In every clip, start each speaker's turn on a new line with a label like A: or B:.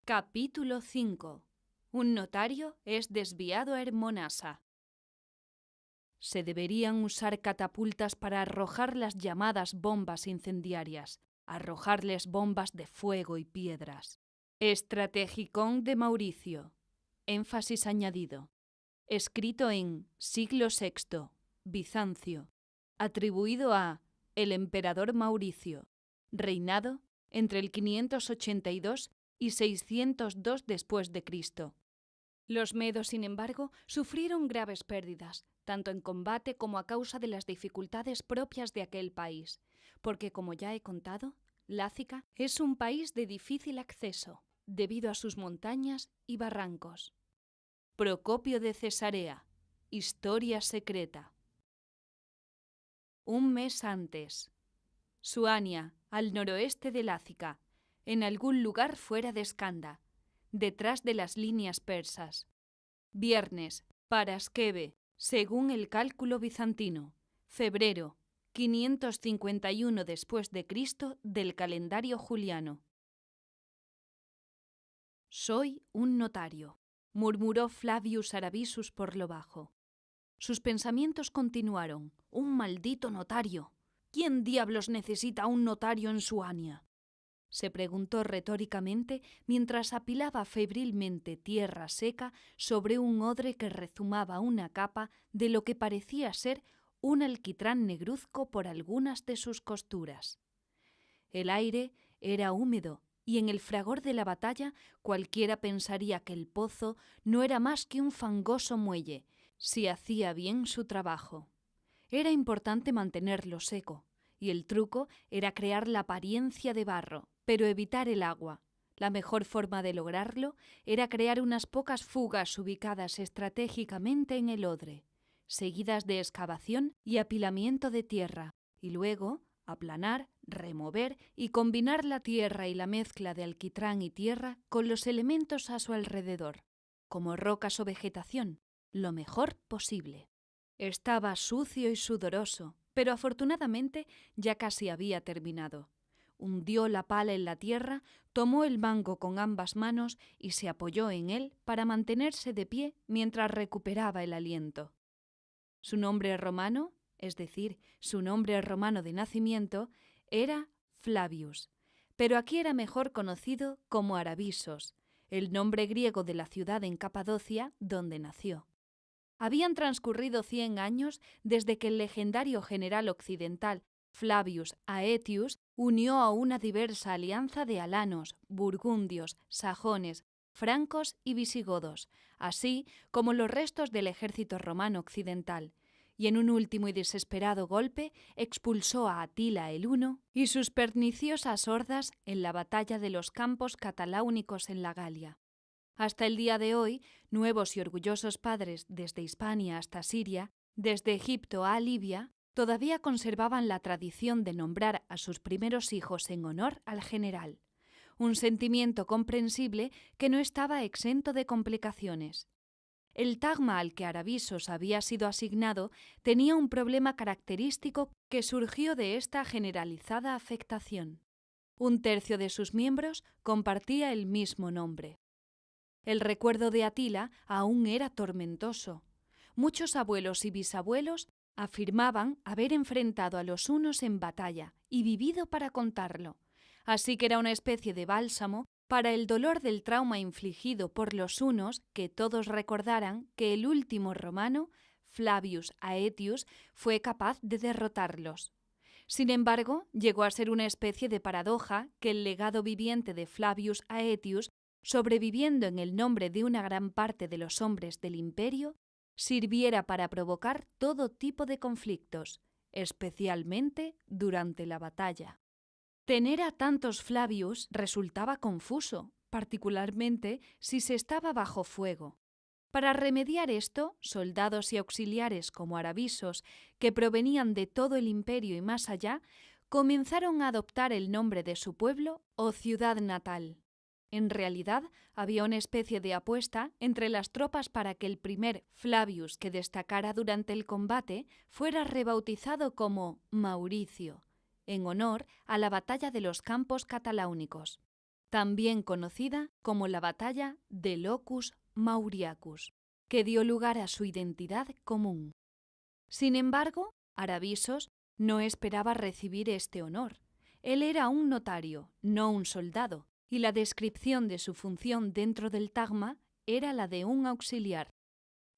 A: Capítulo 5. Un notario es desviado a Hermonasa. Se deberían usar catapultas para arrojar las llamadas bombas incendiarias, arrojarles bombas de fuego y piedras. Estrategicón de Mauricio. Énfasis añadido. Escrito en siglo VI, Bizancio. Atribuido a el emperador Mauricio. Reinado entre el 582 y 602 después de Cristo. Los medos, sin embargo, sufrieron graves pérdidas, tanto en combate como a causa de las dificultades propias de aquel país, porque, como ya he contado, Lácica es un país de difícil acceso, debido a sus montañas y barrancos. Procopio de Cesarea. Historia secreta. Un mes antes. Suania, al noroeste de Lácica, en algún lugar fuera de Escanda, detrás de las líneas persas. Viernes, Parasqueve, según el cálculo bizantino. Febrero, 551 después de Cristo del calendario juliano. Soy un notario, murmuró Flavius Arabisus por lo bajo. Sus pensamientos continuaron. Un maldito notario. ¿Quién diablos necesita un notario en Suania? Se preguntó retóricamente mientras apilaba febrilmente tierra seca sobre un odre que rezumaba una capa de lo que parecía ser un alquitrán negruzco por algunas de sus costuras. El aire era húmedo y en el fragor de la batalla cualquiera pensaría que el pozo no era más que un fangoso muelle, si hacía bien su trabajo. Era importante mantenerlo seco, y el truco era crear la apariencia de barro, pero evitar el agua. La mejor forma de lograrlo era crear unas pocas fugas ubicadas estratégicamente en el odre, seguidas de excavación y apilamiento de tierra, y luego aplanar, remover y combinar la tierra y la mezcla de alquitrán y tierra con los elementos a su alrededor, como rocas o vegetación, lo mejor posible. Estaba sucio y sudoroso, pero afortunadamente ya casi había terminado. Hundió la pala en la tierra, tomó el mango con ambas manos y se apoyó en él para mantenerse de pie mientras recuperaba el aliento. Su nombre romano, es decir, su nombre romano de nacimiento, era Flavius, pero aquí era mejor conocido como Arabisos, el nombre griego de la ciudad en Capadocia donde nació. Habían transcurrido 100 años desde que el legendario general occidental Flavius Aetius unió a una diversa alianza de alanos, burgundios, sajones, francos y visigodos, así como los restos del ejército romano occidental, y en un último y desesperado golpe expulsó a Atila el Huno y sus perniciosas hordas en la batalla de los campos cataláunicos en la Galia. Hasta el día de hoy, nuevos y orgullosos padres desde Hispania hasta Siria, desde Egipto a Libia, todavía conservaban la tradición de nombrar a sus primeros hijos en honor al general, un sentimiento comprensible que no estaba exento de complicaciones. El tagma al que Arabisos había sido asignado tenía un problema característico que surgió de esta generalizada afectación. Un tercio de sus miembros compartía el mismo nombre. El recuerdo de Atila aún era tormentoso. Muchos abuelos y bisabuelos afirmaban haber enfrentado a los hunos en batalla y vivido para contarlo, así que era una especie de bálsamo para el dolor del trauma infligido por los hunos que todos recordaran que el último romano, Flavius Aetius, fue capaz de derrotarlos. Sin embargo, llegó a ser una especie de paradoja que el legado viviente de Flavius Aetius, sobreviviendo en el nombre de una gran parte de los hombres del imperio, sirviera para provocar todo tipo de conflictos, especialmente durante la batalla. Tener a tantos Flavius resultaba confuso, particularmente si se estaba bajo fuego. Para remediar esto, soldados y auxiliares como Arabisos, que provenían de todo el imperio y más allá, comenzaron a adoptar el nombre de su pueblo o ciudad natal. En realidad, había una especie de apuesta entre las tropas para que el primer Flavius que destacara durante el combate fuera rebautizado como Mauricio, en honor a la batalla de los campos cataláunicos. también conocida como la batalla de Locus Mauriacus, que dio lugar a su identidad común. Sin embargo, Aravisos no esperaba recibir este honor. Él era un notario, no un soldado, y la descripción de su función dentro del tagma era la de un auxiliar.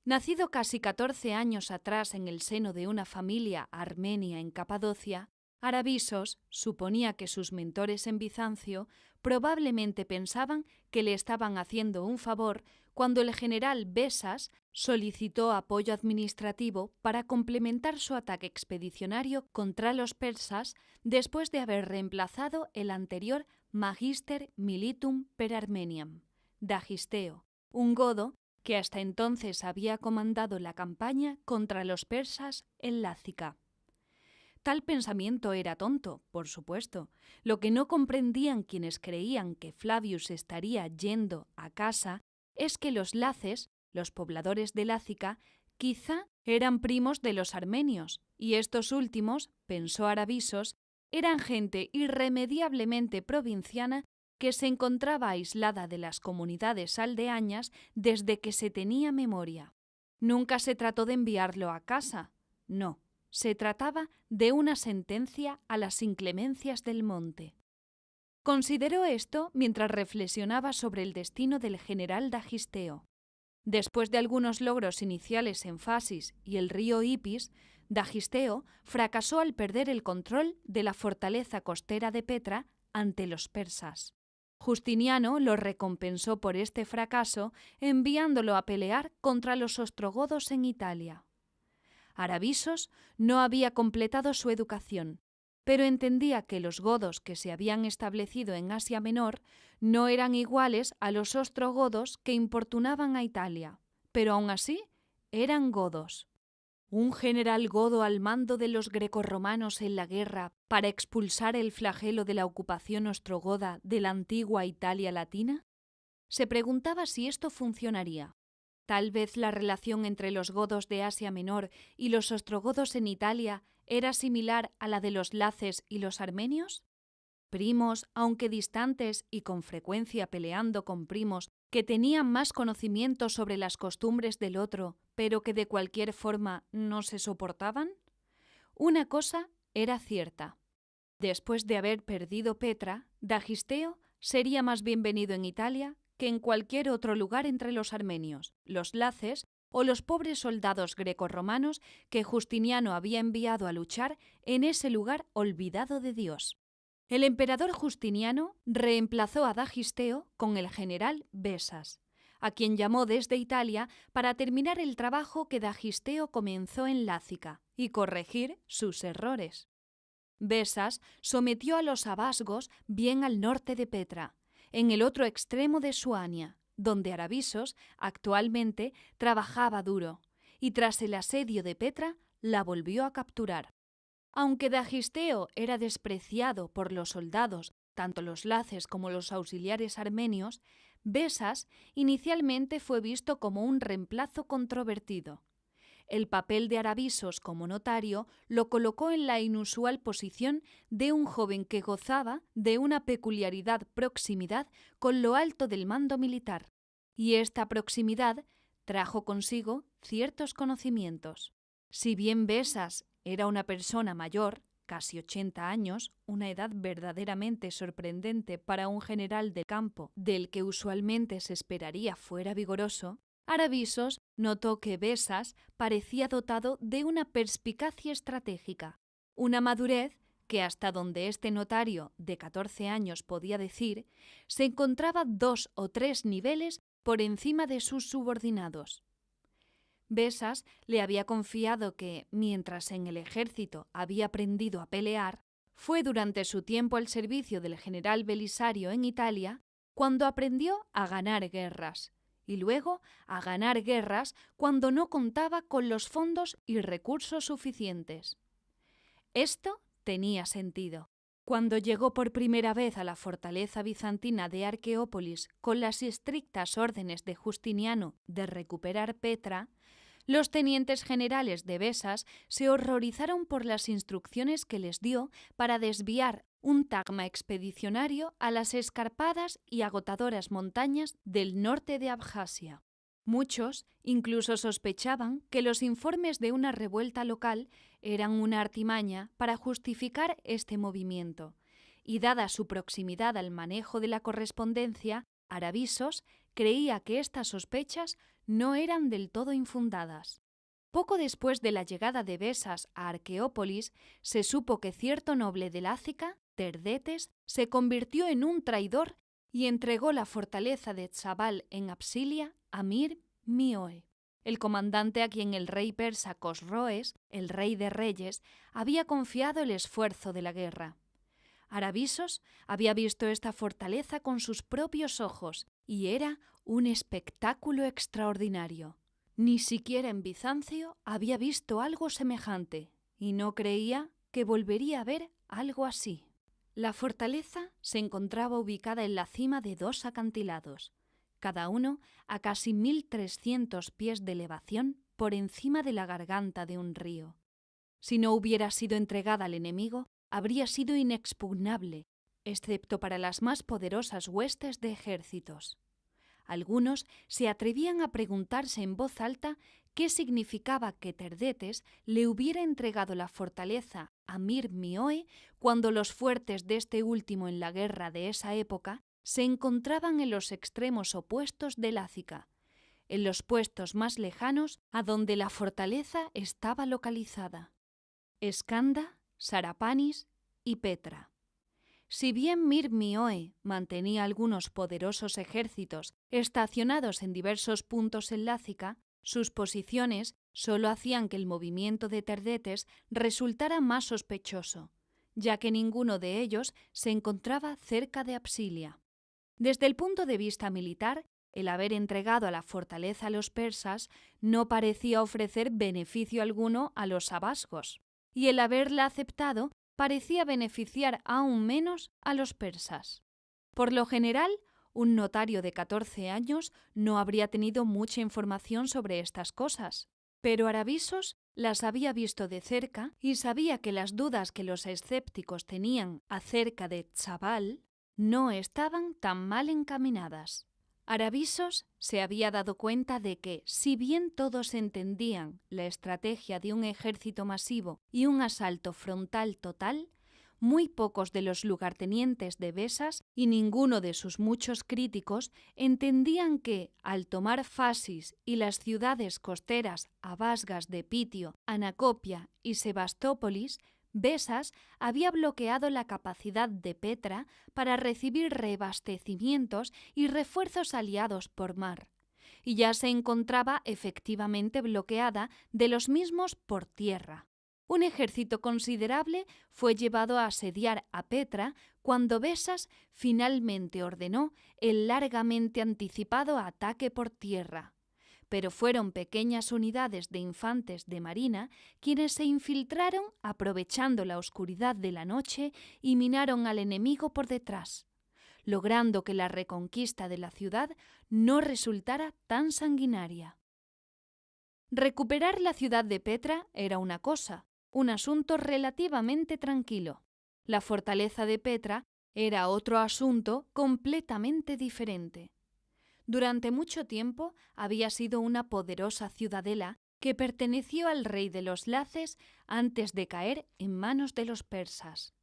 A: Nacido casi 14 años atrás en el seno de una familia armenia en Capadocia, Aravisos suponía que sus mentores en Bizancio probablemente pensaban que le estaban haciendo un favor cuando el general Besas solicitó apoyo administrativo para complementar su ataque expedicionario contra los persas después de haber reemplazado el anterior Magister Militum per Armeniam, Dagisteo, un godo que hasta entonces había comandado la campaña contra los persas en Lácica. Tal pensamiento era tonto, por supuesto. Lo que no comprendían quienes creían que Flavius estaría yendo a casa es que los laces, los pobladores de Lácica, quizá eran primos de los armenios, y estos últimos, pensó Aravisos, eran gente irremediablemente provinciana que se encontraba aislada de las comunidades aldeañas desde que se tenía memoria. Nunca se trató de enviarlo a casa, no. Se trataba de una sentencia a las inclemencias del monte. Consideró esto mientras reflexionaba sobre el destino del general Dagisteo. Después de algunos logros iniciales en Fasis y el río Ipis, Dagisteo fracasó al perder el control de la fortaleza costera de Petra ante los persas. Justiniano lo recompensó por este fracaso enviándolo a pelear contra los ostrogodos en Italia. Aravisos no había completado su educación, pero entendía que los godos que se habían establecido en Asia Menor no eran iguales a los ostrogodos que importunaban a Italia, pero aún así eran godos. Un general godo al mando de los grecorromanos en la guerra para expulsar el flagelo de la ocupación ostrogoda de la antigua Italia latina? Se preguntaba si esto funcionaría. Tal vez la relación entre los godos de Asia Menor y los ostrogodos en Italia era similar a la de los laces y los armenios. Primos, aunque distantes y con frecuencia peleando con primos que tenían más conocimiento sobre las costumbres del otro, pero que de cualquier forma no se soportaban. Una cosa era cierta. Después de haber perdido Petra, Dagisteo sería más bienvenido en Italia que en cualquier otro lugar entre los armenios, los laces o los pobres soldados grecorromanos que Justiniano había enviado a luchar en ese lugar olvidado de Dios. El emperador Justiniano reemplazó a Dagisteo con el general Besas, a quien llamó desde Italia para terminar el trabajo que Dagisteo comenzó en Lácica y corregir sus errores. Besas sometió a los abasgos bien al norte de Petra, en el otro extremo de Suania, donde Aravisos actualmente trabajaba duro, y tras el asedio de Petra la volvió a capturar. Aunque Dagisteo era despreciado por los soldados, tanto los laces como los auxiliares armenios, Besas inicialmente fue visto como un reemplazo controvertido. El papel de Aravisos como notario lo colocó en la inusual posición de un joven que gozaba de una peculiaridad proximidad con lo alto del mando militar, y esta proximidad trajo consigo ciertos conocimientos. Si bien Besas era una persona mayor, casi 80 años, una edad verdaderamente sorprendente para un general de campo del que usualmente se esperaría fuera vigoroso, Aravisos notó que Besas parecía dotado de una perspicacia estratégica, una madurez que hasta donde este notario de 14 años podía decir, se encontraba 2 o 3 niveles por encima de sus subordinados. Besas le había confiado que, mientras en el ejército había aprendido a pelear, fue durante su tiempo al servicio del general Belisario en Italia cuando aprendió a ganar guerras, y luego a ganar guerras cuando no contaba con los fondos y recursos suficientes. Esto tenía sentido. Cuando llegó por primera vez a la fortaleza bizantina de Arqueópolis con las estrictas órdenes de Justiniano de recuperar Petra, los tenientes generales de Besas se horrorizaron por las instrucciones que les dio para desviar un tagma expedicionario a las escarpadas y agotadoras montañas del norte de Abjasia. Muchos incluso sospechaban que los informes de una revuelta local eran una artimaña para justificar este movimiento, y dada su proximidad al manejo de la correspondencia, Aravisos creía que estas sospechas no eran del todo infundadas. Poco después de la llegada de Besas a Arqueópolis, se supo que cierto noble de Lácica, Terdetes, se convirtió en un traidor y entregó la fortaleza de Tzabal en Apsilia a Mir Mioe, el comandante a quien el rey persa Cosroes, el rey de reyes, había confiado el esfuerzo de la guerra. Aravisos había visto esta fortaleza con sus propios ojos y era un espectáculo extraordinario. Ni siquiera en Bizancio había visto algo semejante y no creía que volvería a ver algo así. La fortaleza se encontraba ubicada en la cima de 2 acantilados, cada uno a casi 1.300 pies de elevación por encima de la garganta de un río. Si no hubiera sido entregada al enemigo, habría sido inexpugnable, excepto para las más poderosas huestes de ejércitos. Algunos se atrevían a preguntarse en voz alta qué significaba que Terdetes le hubiera entregado la fortaleza a Mir Mioe cuando los fuertes de este último en la guerra de esa época se encontraban en los extremos opuestos de Lácica, en los puestos más lejanos a donde la fortaleza estaba localizada: Escanda, Sarapanis y Petra. Si bien Mir Mioe mantenía algunos poderosos ejércitos estacionados en diversos puntos en Lácica, sus posiciones solo hacían que el movimiento de Terdetes resultara más sospechoso, ya que ninguno de ellos se encontraba cerca de Apsilia. Desde el punto de vista militar, el haber entregado a la fortaleza a los persas no parecía ofrecer beneficio alguno a los abasgos, y el haberla aceptado parecía beneficiar aún menos a los persas. Por lo general, un notario de 14 años no habría tenido mucha información sobre estas cosas, pero Aravisos las había visto de cerca y sabía que las dudas que los escépticos tenían acerca de Tzabal no estaban tan mal encaminadas. Aravisos se había dado cuenta de que, si bien todos entendían la estrategia de un ejército masivo y un asalto frontal total, muy pocos de los lugartenientes de Besas y ninguno de sus muchos críticos entendían que, al tomar Fasis y las ciudades costeras abasgas de Pitio, Anacopia y Sebastópolis, Besas había bloqueado la capacidad de Petra para recibir reabastecimientos y refuerzos aliados por mar, y ya se encontraba efectivamente bloqueada de los mismos por tierra. Un ejército considerable fue llevado a asediar a Petra cuando Besas finalmente ordenó el largamente anticipado ataque por tierra. Pero fueron pequeñas unidades de infantes de marina quienes se infiltraron aprovechando la oscuridad de la noche y minaron al enemigo por detrás, logrando que la reconquista de la ciudad no resultara tan sanguinaria. Recuperar la ciudad de Petra era una cosa, un asunto relativamente tranquilo. La fortaleza de Petra era otro asunto completamente diferente. Durante mucho tiempo había sido una poderosa ciudadela que perteneció al rey de los Laces antes de caer en manos de los persas.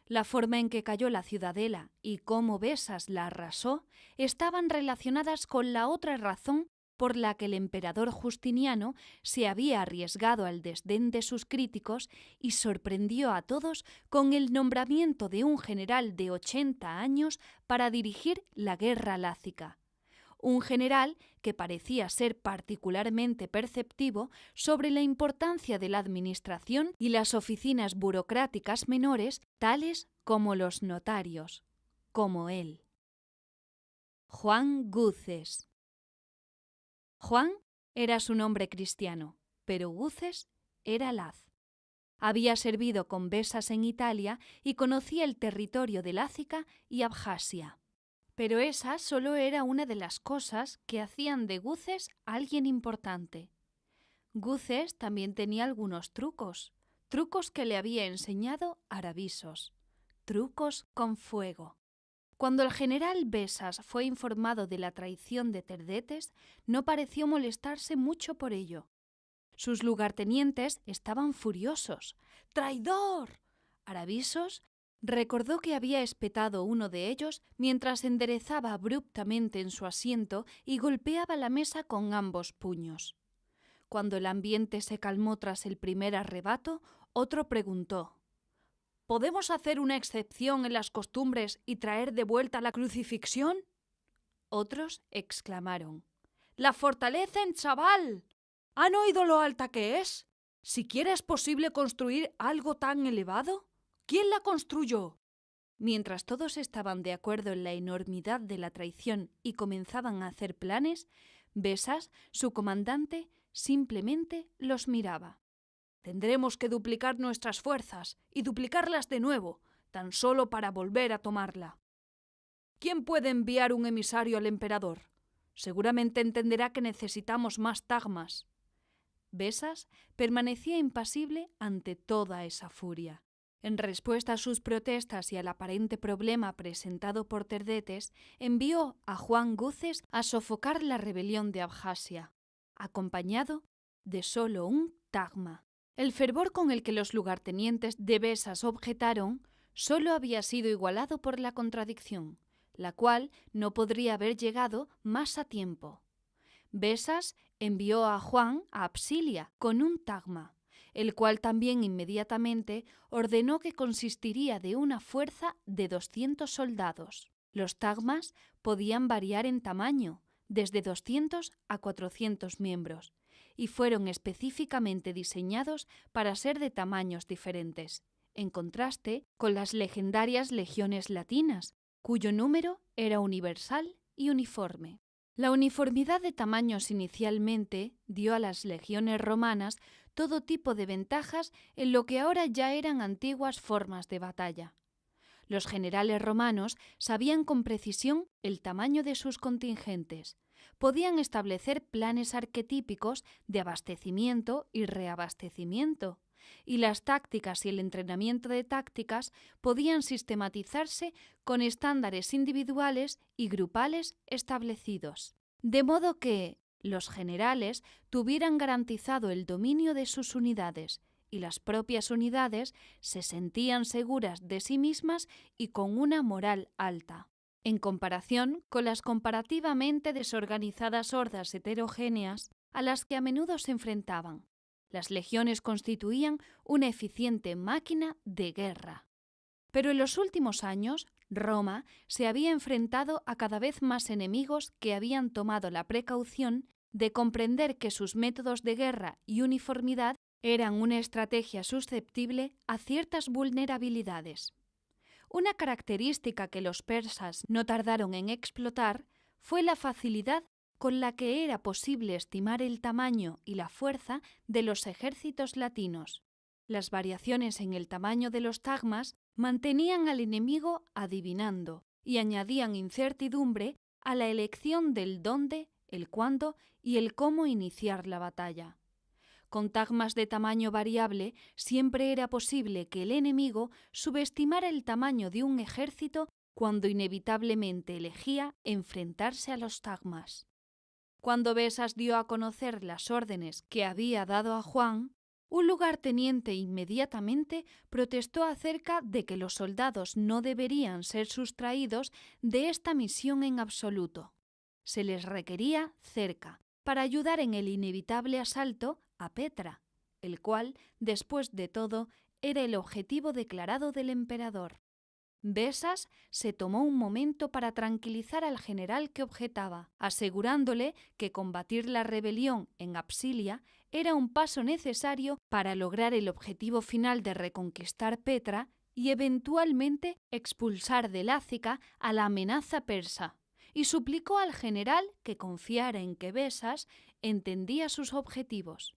A: La forma en que cayó la ciudadela y cómo Besas la arrasó estaban relacionadas con la otra razón por la que el emperador Justiniano se había arriesgado al desdén de sus críticos y sorprendió a todos con el nombramiento de un general de 80 años para dirigir la guerra lácica. Un general que parecía ser particularmente perceptivo sobre la importancia de la administración y las oficinas burocráticas menores, tales como los notarios, como él. Juan Guces. Juan era su nombre cristiano, pero Guces era laz. Había servido con Besas en Italia y conocía el territorio de Lácica y Abjasia. Pero esa solo era una de las cosas que hacían de Guces alguien importante. Guces también tenía algunos trucos que le había enseñado Aravisos. trucos con fuego. Cuando el general Besas fue informado de la traición de Terdetes, no pareció molestarse mucho por ello. Sus lugartenientes estaban furiosos. ¡Traidor! Aravisos recordó que había espetado uno de ellos mientras enderezaba abruptamente en su asiento y golpeaba la mesa con ambos puños. Cuando el ambiente se calmó tras el primer arrebato, otro preguntó: ¿Podemos hacer una excepción en las costumbres y traer de vuelta la crucifixión? Otros exclamaron: ¡La fortalecen, chaval! ¿Han oído lo alta que es? ¿Siquiera es posible construir algo tan elevado? ¿Quién la construyó? Mientras todos estaban de acuerdo en la enormidad de la traición y comenzaban a hacer planes, Besas, su comandante, simplemente los miraba. Tendremos que duplicar nuestras fuerzas y duplicarlas de nuevo, tan solo para volver a tomarla. ¿Quién puede enviar un emisario al emperador? Seguramente entenderá que necesitamos más tagmas. Besas permanecía impasible ante toda esa furia. En respuesta a sus protestas y al aparente problema presentado por Terdetes, envió a Juan Guces a sofocar la rebelión de Abjasia, acompañado de solo un tagma. El fervor con el que los lugartenientes de Besas objetaron solo había sido igualado por la contradicción, la cual no podría haber llegado más a tiempo. Besas envió a Juan a Absilia con un tagma, el cual también inmediatamente ordenó que consistiría de una fuerza de 200 soldados. Los tagmas podían variar en tamaño, desde 200 a 400 miembros, y fueron específicamente diseñados para ser de tamaños diferentes, en contraste con las legendarias legiones latinas, cuyo número era universal y uniforme. La uniformidad de tamaños inicialmente dio a las legiones romanas todo tipo de ventajas en lo que ahora ya eran antiguas formas de batalla. Los generales romanos sabían con precisión el tamaño de sus contingentes, podían establecer planes arquetípicos de abastecimiento y reabastecimiento, y las tácticas y el entrenamiento de tácticas podían sistematizarse con estándares individuales y grupales establecidos. De modo que los generales tuvieran garantizado el dominio de sus unidades y las propias unidades se sentían seguras de sí mismas y con una moral alta. En comparación con las comparativamente desorganizadas hordas heterogéneas a las que a menudo se enfrentaban, las legiones constituían una eficiente máquina de guerra. Pero en los últimos años, Roma se había enfrentado a cada vez más enemigos que habían tomado la precaución de comprender que sus métodos de guerra y uniformidad eran una estrategia susceptible a ciertas vulnerabilidades. Una característica que los persas no tardaron en explotar fue la facilidad con la que era posible estimar el tamaño y la fuerza de los ejércitos latinos. Las variaciones en el tamaño de los tagmas mantenían al enemigo adivinando y añadían incertidumbre a la elección del dónde, el cuándo y el cómo iniciar la batalla. Con tagmas de tamaño variable siempre era posible que el enemigo subestimara el tamaño de un ejército cuando inevitablemente elegía enfrentarse a los tagmas. Cuando Besas dio a conocer las órdenes que había dado a Juan, un lugarteniente inmediatamente protestó acerca de que los soldados no deberían ser sustraídos de esta misión en absoluto. Se les requería cerca, para ayudar en el inevitable asalto a Petra, el cual, después de todo, era el objetivo declarado del emperador. Besas se tomó un momento para tranquilizar al general que objetaba, asegurándole que combatir la rebelión en Absilia era un paso necesario para lograr el objetivo final de reconquistar Petra y eventualmente expulsar de Lácica a la amenaza persa, y suplicó al general que confiara en que Besas entendía sus objetivos.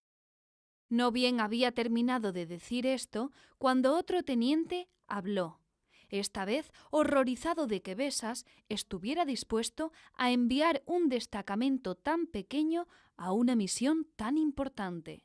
A: No bien había terminado de decir esto cuando otro teniente habló, esta vez horrorizado de que Besas estuviera dispuesto a enviar un destacamento tan pequeño a una misión tan importante.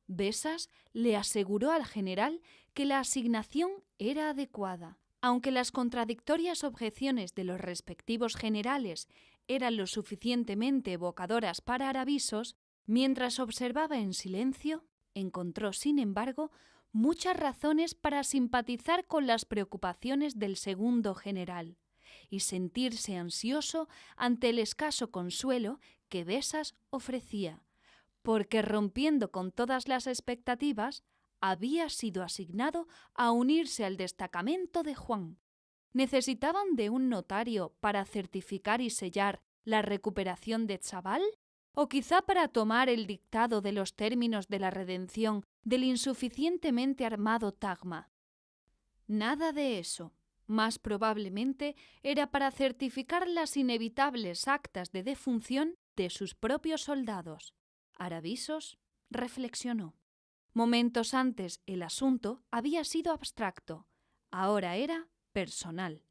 A: Besas le aseguró al general que la asignación era adecuada, Aunque las contradictorias objeciones de los respectivos generales eran lo suficientemente evocadoras para Aravisos, mientras observaba en silencio, encontró, sin embargo, muchas razones para simpatizar con las preocupaciones del segundo general y sentirse ansioso ante el escaso consuelo que Besas ofrecía, porque rompiendo con todas las expectativas, había sido asignado a unirse al destacamento de Juan. ¿Necesitaban de un notario para certificar y sellar la recuperación de Chaval? ¿O quizá para tomar el dictado de los términos de la redención del insuficientemente armado Tagma? Nada de eso. Más probablemente era para certificar las inevitables actas de defunción de sus propios soldados. Aravisos reflexionó. Momentos antes el asunto había sido abstracto, ahora era personal.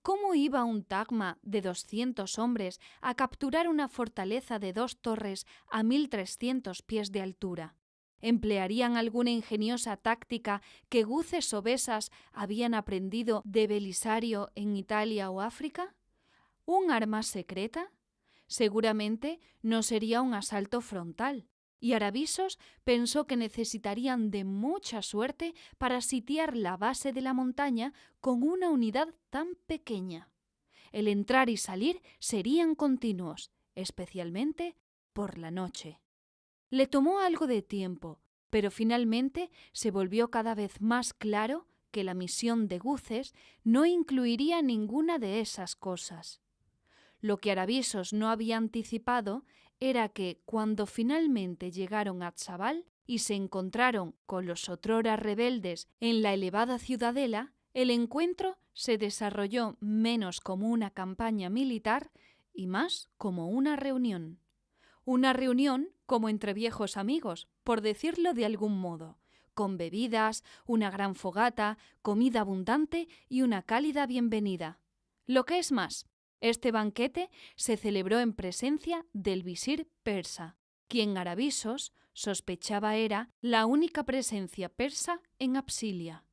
A: ¿Cómo iba un Tagma de 200 hombres a capturar una fortaleza de 2 torres a 1.300 pies de altura? ¿Emplearían alguna ingeniosa táctica que Guces o Besas habían aprendido de Belisario en Italia o África? ¿Un arma secreta? Seguramente no sería un asalto frontal. Y Aravisos pensó que necesitarían de mucha suerte para sitiar la base de la montaña con una unidad tan pequeña. El entrar y salir serían continuos, especialmente por la noche. Le tomó algo de tiempo, pero finalmente se volvió cada vez más claro que la misión de Guces no incluiría ninguna de esas cosas. Lo que Aravisos no había anticipado era que, cuando finalmente llegaron a Chaval y se encontraron con los otrora rebeldes en la elevada ciudadela, el encuentro se desarrolló menos como una campaña militar y más como una reunión. Una reunión como entre viejos amigos, por decirlo de algún modo, con bebidas, una gran fogata, comida abundante y una cálida bienvenida. Lo que es más, este banquete se celebró en presencia del visir persa, quien Aravisos sospechaba era la única presencia persa en Apsilia.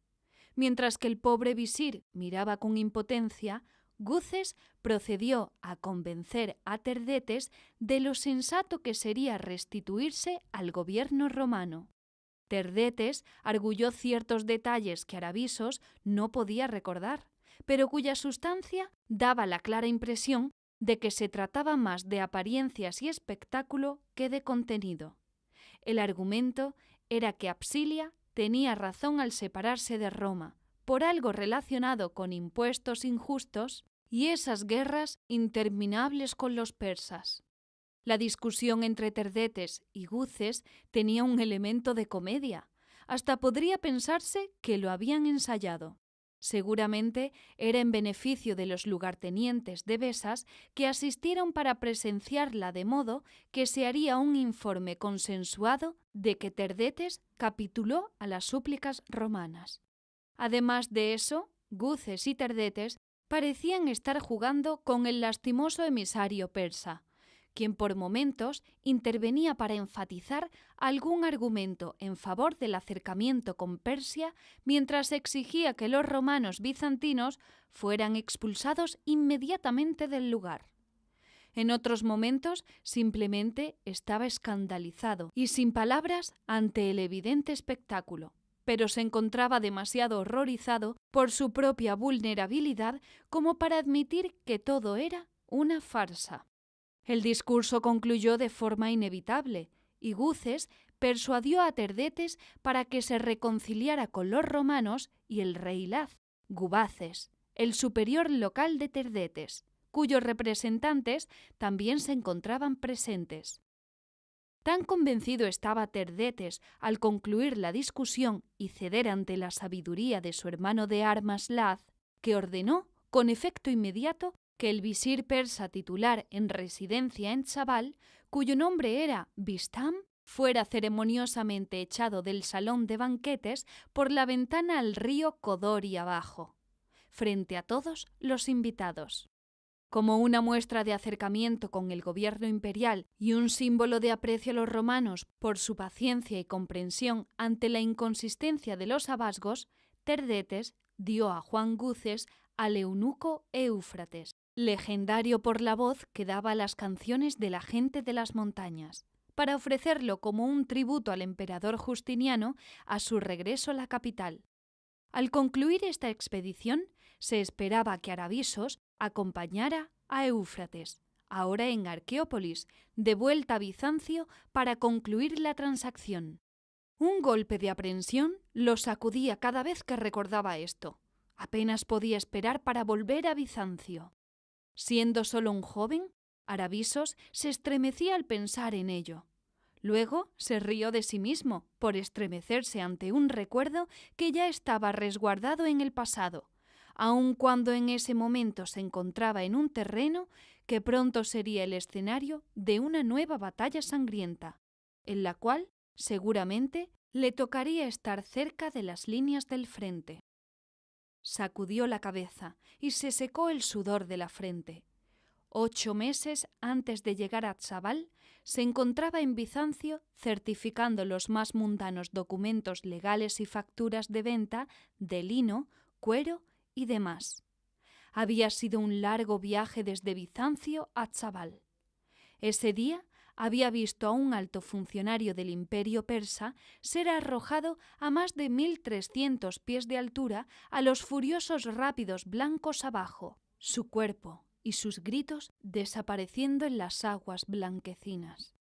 A: Mientras que el pobre visir miraba con impotencia, Guces procedió a convencer a Terdetes de lo sensato que sería restituirse al gobierno romano. Terdetes arguyó ciertos detalles que Aravisos no podía recordar, pero cuya sustancia daba la clara impresión de que se trataba más de apariencias y espectáculo que de contenido. El argumento era que Apsilia tenía razón al separarse de Roma, por algo relacionado con impuestos injustos y esas guerras interminables con los persas. La discusión entre Terdetes y Guces tenía un elemento de comedia. Hasta podría pensarse que lo habían ensayado. Seguramente era en beneficio de los lugartenientes de Besas que asistieron para presenciarla, de modo que se haría un informe consensuado de que Terdetes capituló a las súplicas romanas. Además de eso, Guces y Terdetes parecían estar jugando con el lastimoso emisario persa, quien por momentos intervenía para enfatizar algún argumento en favor del acercamiento con Persia, mientras exigía que los romanos bizantinos fueran expulsados inmediatamente del lugar. En otros momentos simplemente estaba escandalizado y sin palabras ante el evidente espectáculo, pero se encontraba demasiado horrorizado por su propia vulnerabilidad como para admitir que todo era una farsa. El discurso concluyó de forma inevitable, y Guces persuadió a Terdetes para que se reconciliara con los romanos y el rey Laz, Gubaces, el superior local de Terdetes, cuyos representantes también se encontraban presentes. Tan convencido estaba Terdetes al concluir la discusión y ceder ante la sabiduría de su hermano de armas Laz, que ordenó, con efecto inmediato, que el visir persa titular en residencia en Chaval, cuyo nombre era Bistam, fuera ceremoniosamente echado del salón de banquetes por la ventana al río Codori abajo, frente a todos los invitados. Como una muestra de acercamiento con el gobierno imperial y un símbolo de aprecio a los romanos por su paciencia y comprensión ante la inconsistencia de los abasgos, Terdetes dio a Juan Guces al eunuco Éufrates, legendario por la voz que daba a las canciones de la gente de las montañas, para ofrecerlo como un tributo al emperador Justiniano a su regreso a la capital. Al concluir esta expedición, se esperaba que Aravisos acompañara a Éufrates, ahora en Arqueópolis, de vuelta a Bizancio para concluir la transacción. Un golpe de aprensión lo sacudía cada vez que recordaba esto. Apenas podía esperar para volver a Bizancio. Siendo solo un joven, Aravisos se estremecía al pensar en ello. Luego se rió de sí mismo por estremecerse ante un recuerdo que ya estaba resguardado en el pasado, aun cuando en ese momento se encontraba en un terreno que pronto sería el escenario de una nueva batalla sangrienta, en la cual, seguramente, le tocaría estar cerca de las líneas del frente. Sacudió la cabeza y se secó el sudor de la frente. 8 meses antes de llegar a Tzabal, se encontraba en Bizancio certificando los más mundanos documentos legales y facturas de venta de lino, cuero y demás. Había sido un largo viaje desde Bizancio a Tzabal. Ese día había visto a un alto funcionario del imperio persa ser arrojado a más de 1.300 pies de altura a los furiosos rápidos blancos abajo, su cuerpo y sus gritos desapareciendo en las aguas blanquecinas.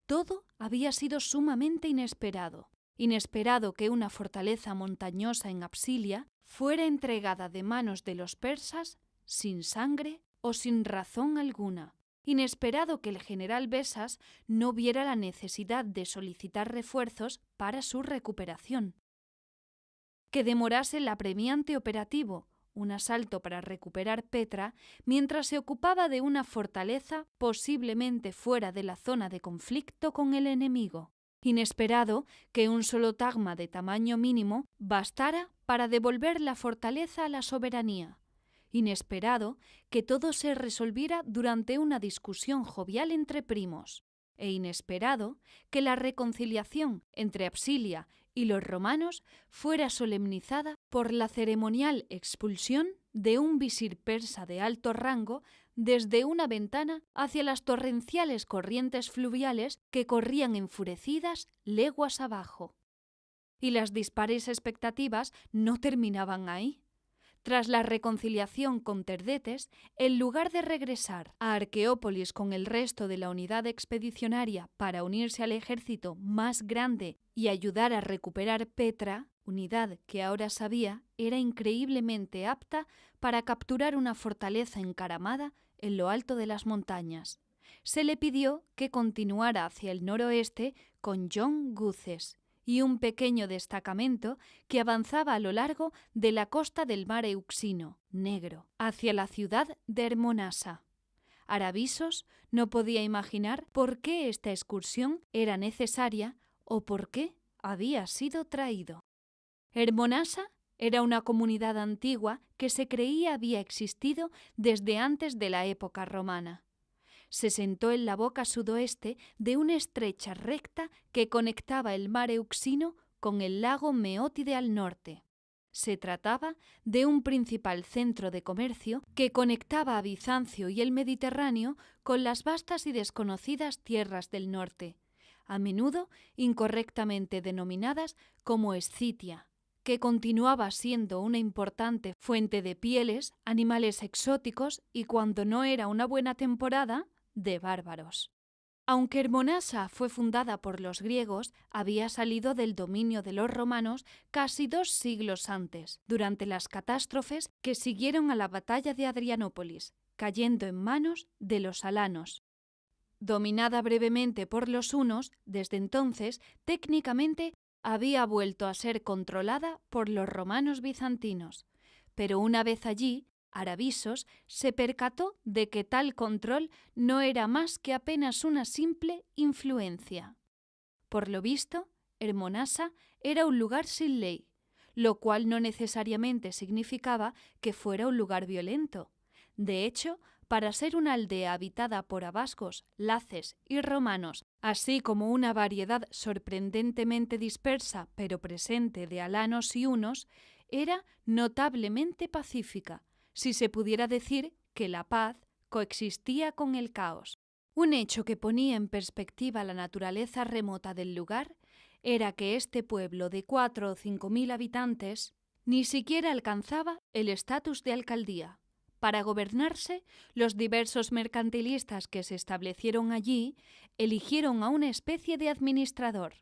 A: Todo había sido sumamente inesperado. Inesperado que una fortaleza montañosa en Apsilia fuera entregada de manos de los persas sin sangre o sin razón alguna. Inesperado que el general Besas no viera la necesidad de solicitar refuerzos para su recuperación. Que demorase el apremiante operativo, un asalto para recuperar Petra, mientras se ocupaba de una fortaleza posiblemente fuera de la zona de conflicto con el enemigo. Inesperado que un solo tagma de tamaño mínimo bastara para devolver la fortaleza a la soberanía. Inesperado que todo se resolviera durante una discusión jovial entre primos. E inesperado que la reconciliación entre Apsilia y los romanos fuera solemnizada por la ceremonial expulsión de un visir persa de alto rango desde una ventana hacia las torrenciales corrientes fluviales que corrían enfurecidas leguas abajo. Y las dispares expectativas no terminaban ahí. Tras la reconciliación con Terdetes, en lugar de regresar a Arqueópolis con el resto de la unidad expedicionaria para unirse al ejército más grande y ayudar a recuperar Petra, unidad que ahora sabía era increíblemente apta para capturar una fortaleza encaramada en lo alto de las montañas, se le pidió que continuara hacia el noroeste con John Guces y un pequeño destacamento que avanzaba a lo largo de la costa del mar Euxino, Negro, hacia la ciudad de Hermonasa. Aravisos no podía imaginar por qué esta excursión era necesaria o por qué había sido traído. Hermonasa era una comunidad antigua que se creía había existido desde antes de la época romana. Se sentó en la boca sudoeste de una estrecha recta que conectaba el mar Euxino con el lago Meótide al norte. Se trataba de un principal centro de comercio que conectaba a Bizancio y el Mediterráneo con las vastas y desconocidas tierras del norte, a menudo incorrectamente denominadas como Escitia, que continuaba siendo una importante fuente de pieles, animales exóticos y, cuando no era una buena temporada, de bárbaros. Aunque Hermonasa fue fundada por los griegos, había salido del dominio de los romanos casi 2 siglos antes, durante las catástrofes que siguieron a la batalla de Adrianópolis, cayendo en manos de los alanos. Dominada brevemente por los hunos, desde entonces, técnicamente, había vuelto a ser controlada por los romanos bizantinos, pero una vez allí, Aravisos se percató de que tal control no era más que apenas una simple influencia. Por lo visto, Hermonasa era un lugar sin ley, lo cual no necesariamente significaba que fuera un lugar violento. De hecho, para ser una aldea habitada por abascos, laces y romanos, así como una variedad sorprendentemente dispersa pero presente de alanos y hunos, era notablemente pacífica, si se pudiera decir que la paz coexistía con el caos. Un hecho que ponía en perspectiva la naturaleza remota del lugar era que este pueblo de 4 o 5 mil habitantes ni siquiera alcanzaba el estatus de alcaldía. Para gobernarse, los diversos mercantilistas que se establecieron allí eligieron a una especie de administrador.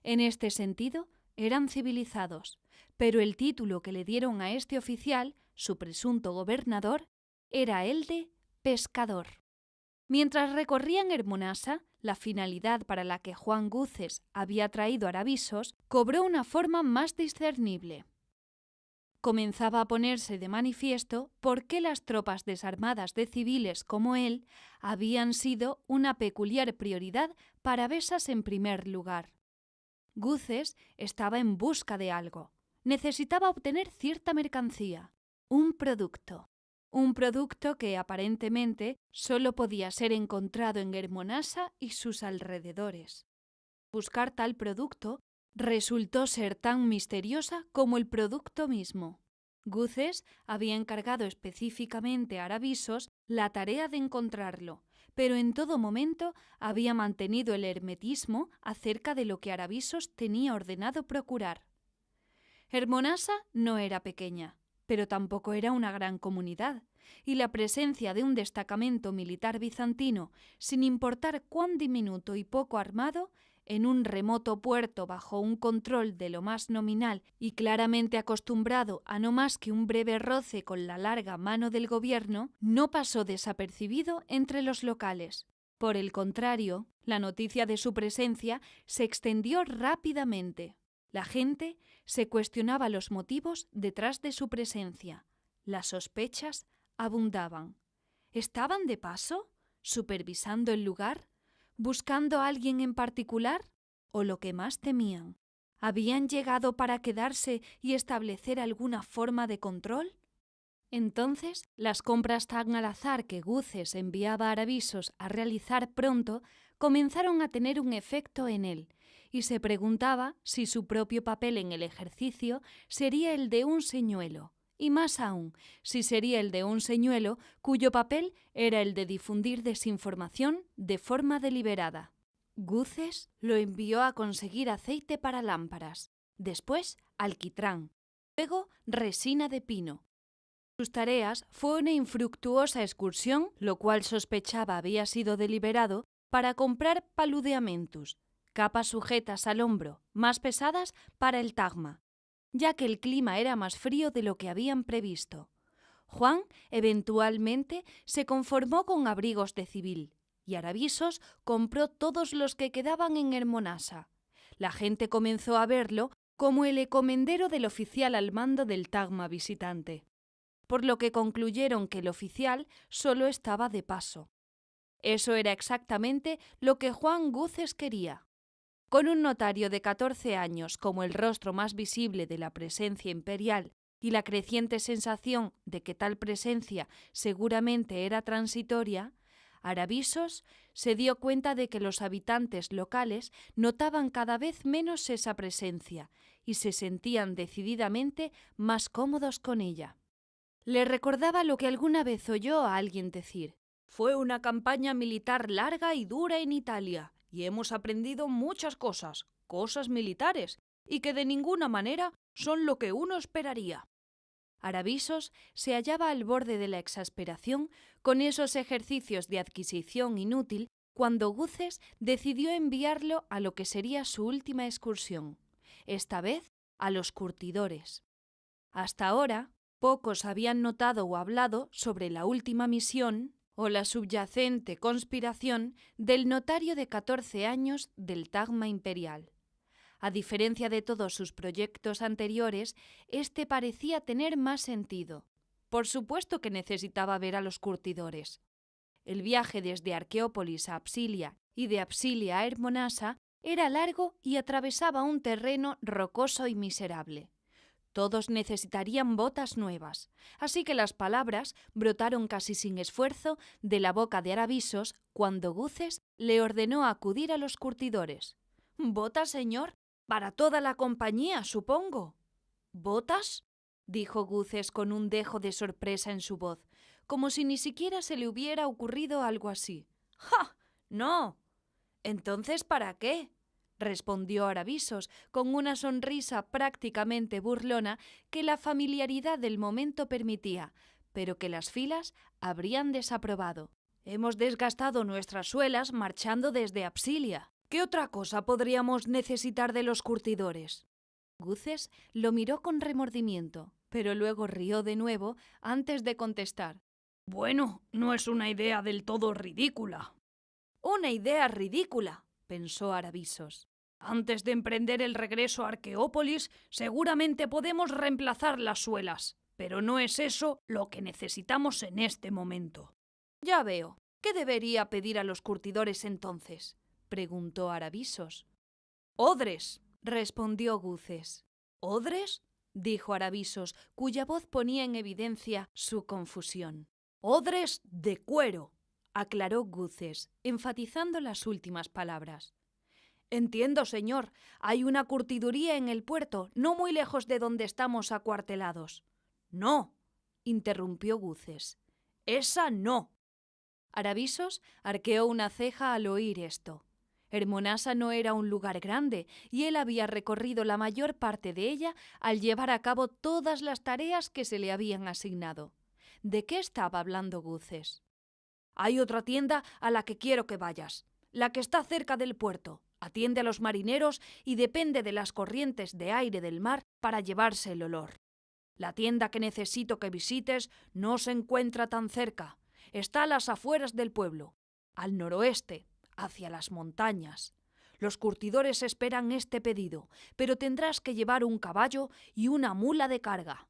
A: En este sentido, eran civilizados, pero el título que le dieron a este oficial, su presunto gobernador, era el de pescador. Mientras recorrían Hermonasa, la finalidad para la que Juan Guces había traído a Aravisos cobró una forma más discernible. Comenzaba a ponerse de manifiesto por qué las tropas desarmadas de civiles como él habían sido una peculiar prioridad para Besas en primer lugar. Guces estaba en busca de algo. Necesitaba obtener cierta mercancía, un producto que aparentemente solo podía ser encontrado en Hermonasa y sus alrededores. Buscar tal producto resultó ser tan misteriosa como el producto mismo. Guces había encargado específicamente a Aravisos la tarea de encontrarlo, pero en todo momento había mantenido el hermetismo acerca de lo que Aravisos tenía ordenado procurar. Hermonasa no era pequeña, pero tampoco era una gran comunidad, y la presencia de un destacamento militar bizantino, sin importar cuán diminuto y poco armado, en un remoto puerto bajo un control de lo más nominal y claramente acostumbrado a no más que un breve roce con la larga mano del gobierno, no pasó desapercibido entre los locales. Por el contrario, la noticia de su presencia se extendió rápidamente. La gente se cuestionaba los motivos detrás de su presencia. Las sospechas abundaban. ¿Estaban de paso? ¿Supervisando el lugar? ¿Buscando a alguien en particular? ¿O lo que más temían? ¿Habían llegado para quedarse y establecer alguna forma de control? Entonces, las compras tan al azar que Guces enviaba a Aravisos a realizar pronto comenzaron a tener un efecto en él, y se preguntaba si su propio papel en el ejercicio sería el de un señuelo, y más aún, si sería el de un señuelo cuyo papel era el de difundir desinformación de forma deliberada. Guces lo envió a conseguir aceite para lámparas, después alquitrán, luego resina de pino. Sus tareas fue una infructuosa excursión, lo cual sospechaba había sido deliberado, para comprar paludeamentus, capas sujetas al hombro, más pesadas para el tagma, ya que el clima era más frío de lo que habían previsto. Juan eventualmente se conformó con abrigos de civil, y Aravisos compró todos los que quedaban en Hermonasa. La gente comenzó a verlo como el encomendero del oficial al mando del tagma visitante, por lo que concluyeron que el oficial solo estaba de paso. Eso era exactamente lo que Juan Guces quería. Con un notario de 14 años como el rostro más visible de la presencia imperial y la creciente sensación de que tal presencia seguramente era transitoria, Aravisos se dio cuenta de que los habitantes locales notaban cada vez menos esa presencia y se sentían decididamente más cómodos con ella. Le recordaba lo que alguna vez oyó a alguien decir: «Fue una campaña militar larga y dura en Italia, y hemos aprendido muchas cosas militares, y que de ninguna manera son lo que uno esperaría». Aravisos se hallaba al borde de la exasperación con esos ejercicios de adquisición inútil cuando Guces decidió enviarlo a lo que sería su última excursión, esta vez a los curtidores. Hasta ahora, pocos habían notado o hablado sobre la última misión o la subyacente conspiración del notario de 14 años del tagma imperial. A diferencia de todos sus proyectos anteriores, este parecía tener más sentido. Por supuesto que necesitaba ver a los curtidores. El viaje desde Arqueópolis a Apsilia y de Apsilia a Hermonasa era largo y atravesaba un terreno rocoso y miserable. Todos necesitarían botas nuevas, así que las palabras brotaron casi sin esfuerzo de la boca de Aravisos cuando Guces le ordenó acudir a los curtidores. «¿Botas, señor? Para toda la compañía, supongo». «¿Botas? dijo Guces con un dejo de sorpresa en su voz, como si ni siquiera se le hubiera ocurrido algo así. ¡Ja! ¡No! ¿Entonces para qué?, respondió Aravisos con una sonrisa prácticamente burlona que la familiaridad del momento permitía, pero que las filas habrían desaprobado. Hemos desgastado nuestras suelas marchando desde Apsilia. ¿Qué otra cosa podríamos necesitar de los curtidores? Guces lo miró con remordimiento, pero luego rió de nuevo antes de contestar. Bueno, no es una idea del todo ridícula. Una idea ridícula, pensó Aravisos. Antes de emprender el regreso a Arqueópolis, seguramente podemos reemplazar las suelas, pero no es eso lo que necesitamos en este momento. Ya veo. ¿Qué debería pedir a los curtidores entonces?, preguntó Aravisos. Odres, respondió Guces. ¿Odres?, dijo Aravisos, cuya voz ponía en evidencia su confusión. Odres de cuero, aclaró Guces, enfatizando las últimas palabras. Entiendo, señor. Hay una curtiduría en el puerto, no muy lejos de donde estamos acuartelados. No, interrumpió Guces. Esa no. Aravisos arqueó una ceja al oír esto. Hermonasa no era un lugar grande y él había recorrido la mayor parte de ella al llevar a cabo todas las tareas que se le habían asignado. ¿De qué estaba hablando Guces? Hay otra tienda a la que quiero que vayas, la que está cerca del puerto. Atiende a los marineros y depende de las corrientes de aire del mar para llevarse el olor. La tienda que necesito que visites no se encuentra tan cerca. Está a las afueras del pueblo, al noroeste, hacia las montañas. Los curtidores esperan este pedido, pero tendrás que llevar un caballo y una mula de carga.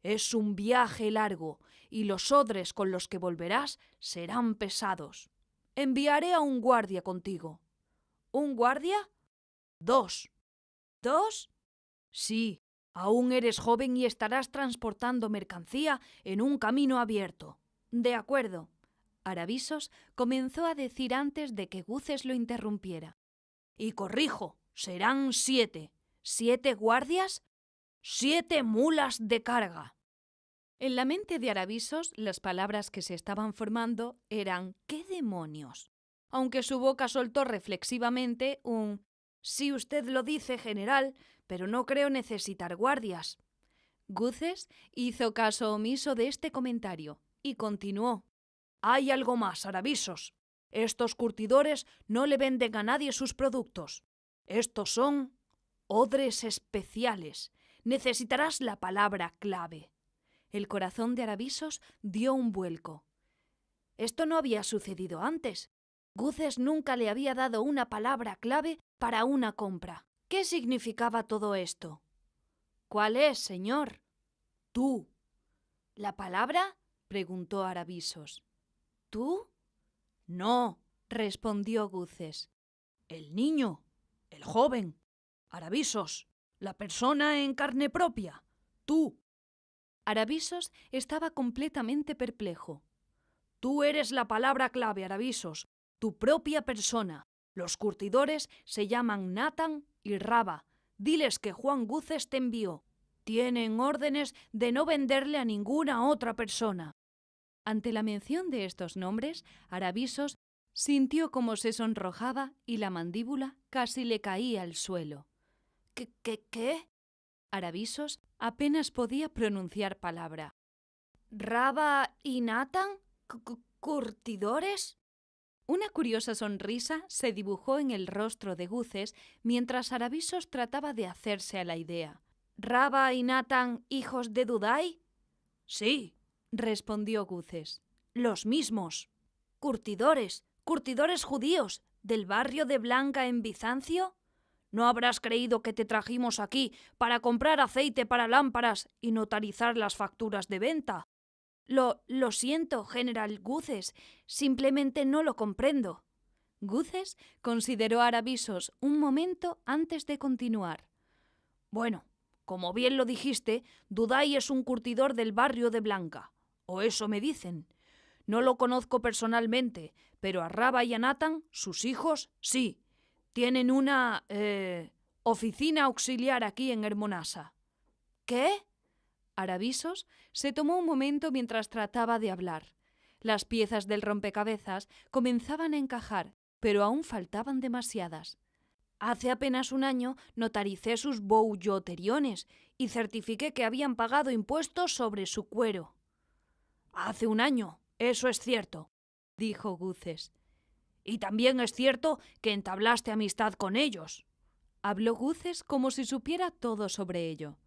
A: Es un viaje largo y los odres con los que volverás serán pesados. Enviaré a un guardia contigo. ¿Un guardia? 2. ¿2? Sí, aún eres joven y estarás transportando mercancía en un camino abierto. De acuerdo. Aravisos comenzó a decir antes de que Guces lo interrumpiera. Y corrijo, serán 7. ¿7 guardias? 7 mulas de carga. En la mente de Aravisos, las palabras que se estaban formando eran ¿qué demonios? Aunque su boca soltó reflexivamente un «Si usted lo dice, general, pero no creo necesitar guardias». Guces hizo caso omiso de este comentario y continuó. «Hay algo más, Aravisos. Estos curtidores no le venden a nadie sus productos. Estos son odres especiales. Necesitarás la palabra clave». El corazón de Aravisos dio un vuelco. Esto no había sucedido antes. Guces nunca le había dado una palabra clave para una compra. ¿Qué significaba todo esto? ¿Cuál es, señor? Tú. ¿La palabra? Preguntó Aravisos. ¿Tú? No, respondió Guces. El niño, el joven, Aravisos, la persona en carne propia, tú. Aravisos estaba completamente perplejo. Tú eres la palabra clave, Aravisos. Tu propia persona. Los curtidores se llaman Nathan y Raba. Diles que Juan Guces te envió. Tienen órdenes de no venderle a ninguna otra persona. Ante la mención de estos nombres, Aravisos sintió como se sonrojaba y la mandíbula casi le caía al suelo. ¿Qué? Aravisos apenas podía pronunciar palabra. ¿Raba y Nathan? ¿Curtidores? Una curiosa sonrisa se dibujó en el rostro de Guces mientras Aravisos trataba de hacerse a la idea. ¿Raba y Nathan hijos de Dudai? Sí, respondió Guces. Los mismos. ¿Curtidores judíos del barrio de Blanca en Bizancio? ¿No habrás creído que te trajimos aquí para comprar aceite para lámparas y notarizar las facturas de venta? Lo siento, General Guces. Simplemente no lo comprendo. Guces consideró a Aravisos un momento antes de continuar. Bueno, como bien lo dijiste, Dudai es un curtidor del barrio de Blanca. O eso me dicen. No lo conozco personalmente, pero a Raba y a Nathan, sus hijos, sí. Tienen una oficina auxiliar aquí en Hermonasa. ¿Qué? Aravisos se tomó un momento mientras trataba de hablar. Las piezas del rompecabezas comenzaban a encajar, pero aún faltaban demasiadas. Hace apenas un año notaricé sus bouilloteriones y certifiqué que habían pagado impuestos sobre su cuero. Hace un año, eso es cierto, dijo Guces. Y también es cierto que entablaste amistad con ellos. Habló Guces como si supiera todo sobre ello.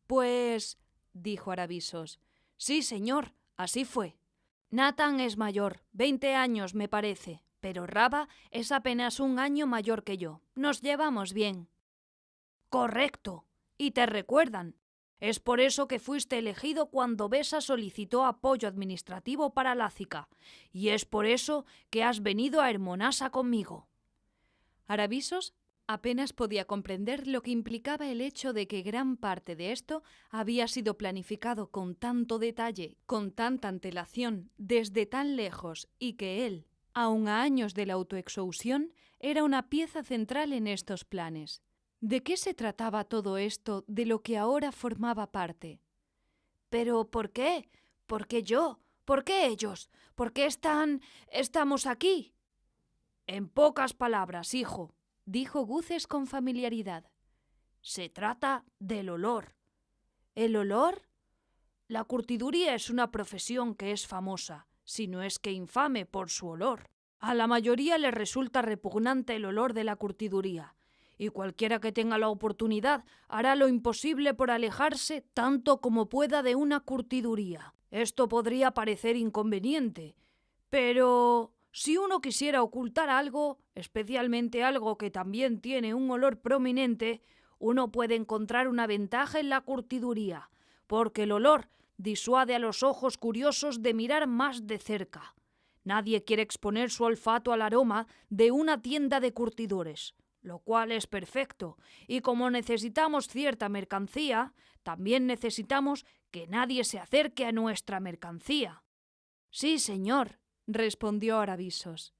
A: Pues, dijo Aravisos, sí, señor, así fue. Nathan es mayor, 20 años me parece, pero Rava es apenas un año mayor que yo. Nos llevamos bien. Correcto. Y te recuerdan. Es por eso que fuiste elegido cuando Besa solicitó apoyo administrativo para Lácica. Y es por eso que has venido a Hermonasa conmigo. Aravisos apenas podía comprender lo que implicaba el hecho de que gran parte de esto había sido planificado con tanto detalle, con tanta antelación, desde tan lejos, y que él, aun a años de la autoexhaustión, era una pieza central en estos planes. ¿De qué se trataba todo esto de lo que ahora formaba parte? ¿Pero por qué? ¿Por qué yo? ¿Por qué ellos? ¿Por qué estamos aquí? En pocas palabras, hijo, dijo Guces con familiaridad. Se trata del olor. ¿El olor? La curtiduría es una profesión que es famosa, si no es que infame por su olor. A la mayoría le resulta repugnante el olor de la curtiduría, y cualquiera que tenga la oportunidad hará lo imposible por alejarse tanto como pueda de una curtiduría. Esto podría parecer inconveniente, pero si uno quisiera ocultar algo, especialmente algo que también tiene un olor prominente, uno puede encontrar una ventaja en la curtiduría, porque el olor disuade a los ojos curiosos de mirar más de cerca. Nadie quiere exponer su olfato al aroma de una tienda de curtidores, lo cual es perfecto, y como necesitamos cierta mercancía, también necesitamos que nadie se acerque a nuestra mercancía. Sí, señor, respondió Aravisos.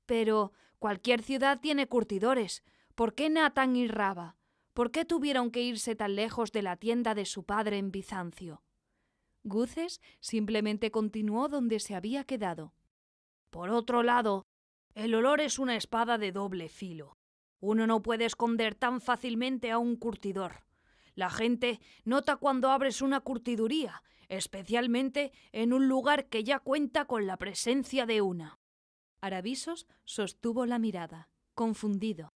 A: Pero cualquier ciudad tiene curtidores. ¿Por qué Nathan y Rava? ¿Por qué tuvieron que irse tan lejos de la tienda de su padre en Bizancio? Guces simplemente continuó donde se había quedado. Por otro lado, el olor es una espada de doble filo. Uno no puede esconder tan fácilmente a un curtidor. La gente nota cuando abres una curtiduría, especialmente en un lugar que ya cuenta con la presencia de una. Aravisos sostuvo la mirada, confundido.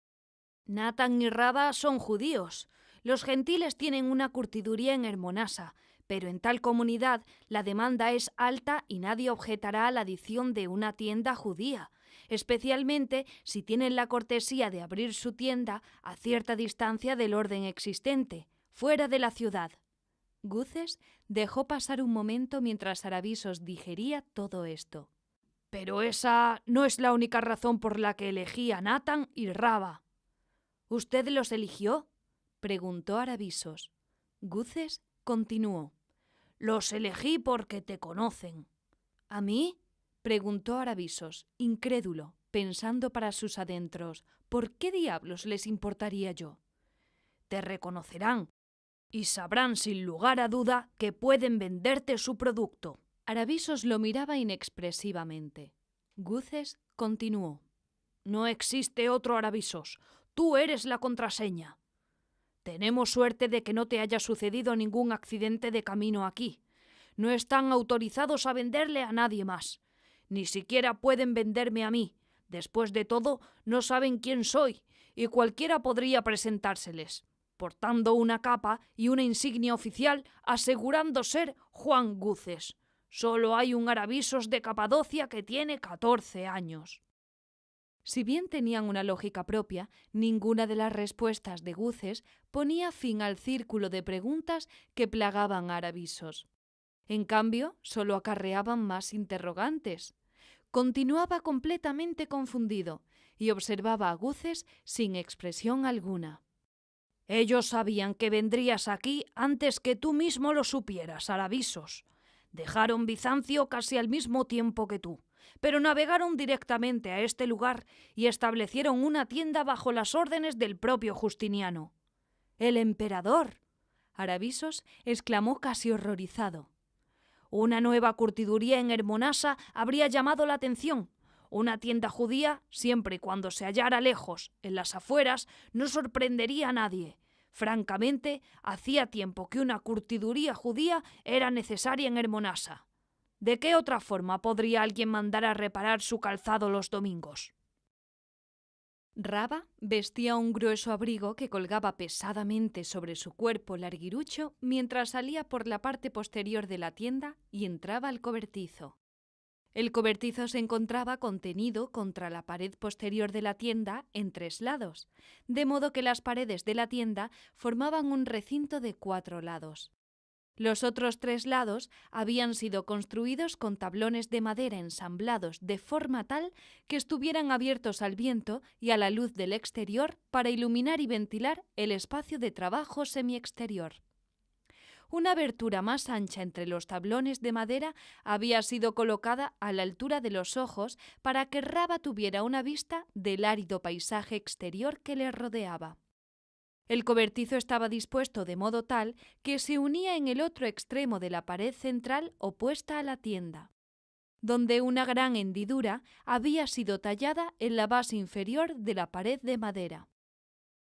A: Nathan y Rava son judíos. Los gentiles tienen una curtiduría en Hermonasa, pero en tal comunidad la demanda es alta y nadie objetará a la adición de una tienda judía, especialmente si tienen la cortesía de abrir su tienda a cierta distancia del orden existente, fuera de la ciudad. Guces dejó pasar un momento mientras Aravisos digería todo esto. Pero esa no es la única razón por la que elegí a Nathan y Rava. ¿Usted los eligió?, preguntó Aravisos. Guces continuó. Los elegí porque te conocen. ¿A mí?, preguntó Aravisos, incrédulo, pensando para sus adentros. ¿Por qué diablos les importaría yo? Te reconocerán y sabrán sin lugar a duda que pueden venderte su producto. Aravisos lo miraba inexpresivamente. Guces continuó. No existe otro Aravisos. Tú eres la contraseña. Tenemos suerte de que no te haya sucedido ningún accidente de camino aquí. No están autorizados a venderle a nadie más. Ni siquiera pueden venderme a mí. Después de todo, no saben quién soy, y cualquiera podría presentárseles, portando una capa y una insignia oficial asegurando ser Juan Guces. Solo hay un Aravisos de Capadocia que tiene 14 años. Si bien tenían una lógica propia, ninguna de las respuestas de Guces ponía fin al círculo de preguntas que plagaban a Aravisos. En cambio, solo acarreaban más interrogantes. Continuaba completamente confundido y observaba a Guces sin expresión alguna. Ellos sabían que vendrías aquí antes que tú mismo lo supieras, Aravisos. Dejaron Bizancio casi al mismo tiempo que tú, pero navegaron directamente a este lugar y establecieron una tienda bajo las órdenes del propio Justiniano. ¡El emperador! Aravisos exclamó casi horrorizado. Una nueva curtiduría en Hermonasa habría llamado la atención. Una tienda judía, siempre y cuando se hallara lejos, en las afueras, no sorprendería a nadie. Francamente, hacía tiempo que una curtiduría judía era necesaria en Hermonasa. ¿De qué otra forma podría alguien mandar a reparar su calzado los domingos? Raba vestía un grueso abrigo que colgaba pesadamente sobre su cuerpo larguirucho mientras salía por la parte posterior de la tienda y entraba al cobertizo. El cobertizo se encontraba contenido contra la pared posterior de la tienda en 3 lados, de modo que las paredes de la tienda formaban un recinto de 4 lados. Los otros 3 lados habían sido construidos con tablones de madera ensamblados de forma tal que estuvieran abiertos al viento y a la luz del exterior para iluminar y ventilar el espacio de trabajo semiexterior. Una abertura más ancha entre los tablones de madera había sido colocada a la altura de los ojos para que Raba tuviera una vista del árido paisaje exterior que le rodeaba. El cobertizo estaba dispuesto de modo tal que se unía en el otro extremo de la pared central opuesta a la tienda, donde una gran hendidura había sido tallada en la base inferior de la pared de madera.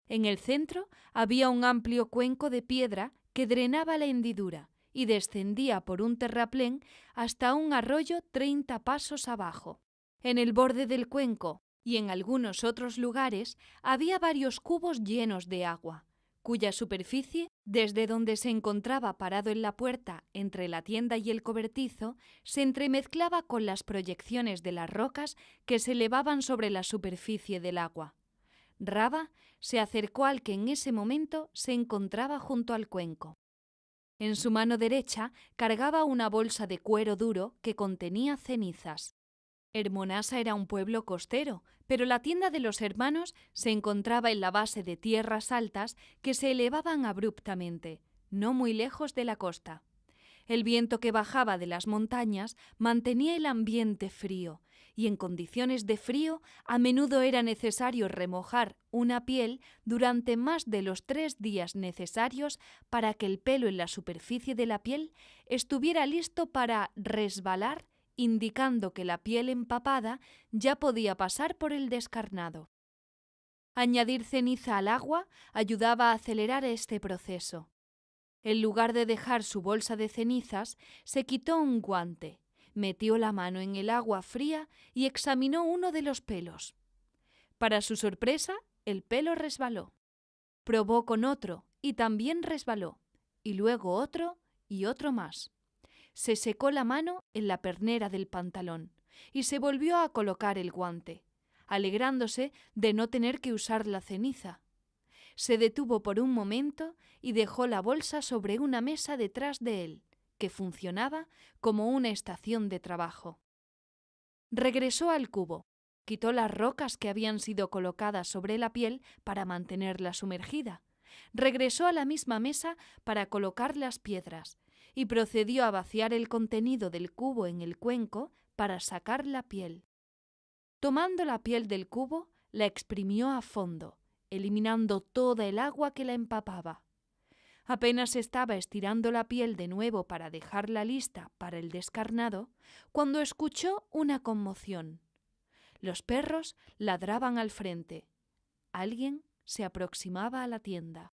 A: En el centro había un amplio cuenco de piedra que drenaba la hendidura y descendía por un terraplén hasta un arroyo 30 pasos abajo. En el borde del cuenco y en algunos otros lugares había varios cubos llenos de agua, cuya superficie, desde donde se encontraba parado en la puerta entre la tienda y el cobertizo, se entremezclaba con las proyecciones de las rocas que se elevaban sobre la superficie del agua. Raba se acercó al que en ese momento se encontraba junto al cuenco. En su mano derecha cargaba una bolsa de cuero duro que contenía cenizas. Hermonasa era un pueblo costero, pero la tienda de los hermanos se encontraba en la base de tierras altas que se elevaban abruptamente, no muy lejos de la costa. El viento que bajaba de las montañas mantenía el ambiente frío, y en condiciones de frío a menudo era necesario remojar una piel durante más de los 3 días necesarios para que el pelo en la superficie de la piel estuviera listo para resbalar, indicando que la piel empapada ya podía pasar por el descarnado. Añadir ceniza al agua ayudaba a acelerar este proceso. En lugar de dejar su bolsa de cenizas, se quitó un guante, metió la mano en el agua fría y examinó uno de los pelos. Para su sorpresa, el pelo resbaló. Probó con otro y también resbaló, y luego otro y otro más. Se secó la mano en la pernera del pantalón y se volvió a colocar el guante, alegrándose de no tener que usar la ceniza. Se detuvo por un momento y dejó la bolsa sobre una mesa detrás de él, que funcionaba como una estación de trabajo. Regresó al cubo, quitó las rocas que habían sido colocadas sobre la piel para mantenerla sumergida, regresó a la misma mesa para colocar las piedras y procedió a vaciar el contenido del cubo en el cuenco para sacar la piel. Tomando la piel del cubo, la exprimió a fondo, eliminando toda el agua que la empapaba. Apenas estaba estirando la piel de nuevo para dejarla lista para el descarnado, cuando escuchó una conmoción. Los perros ladraban al frente. Alguien se aproximaba a la tienda.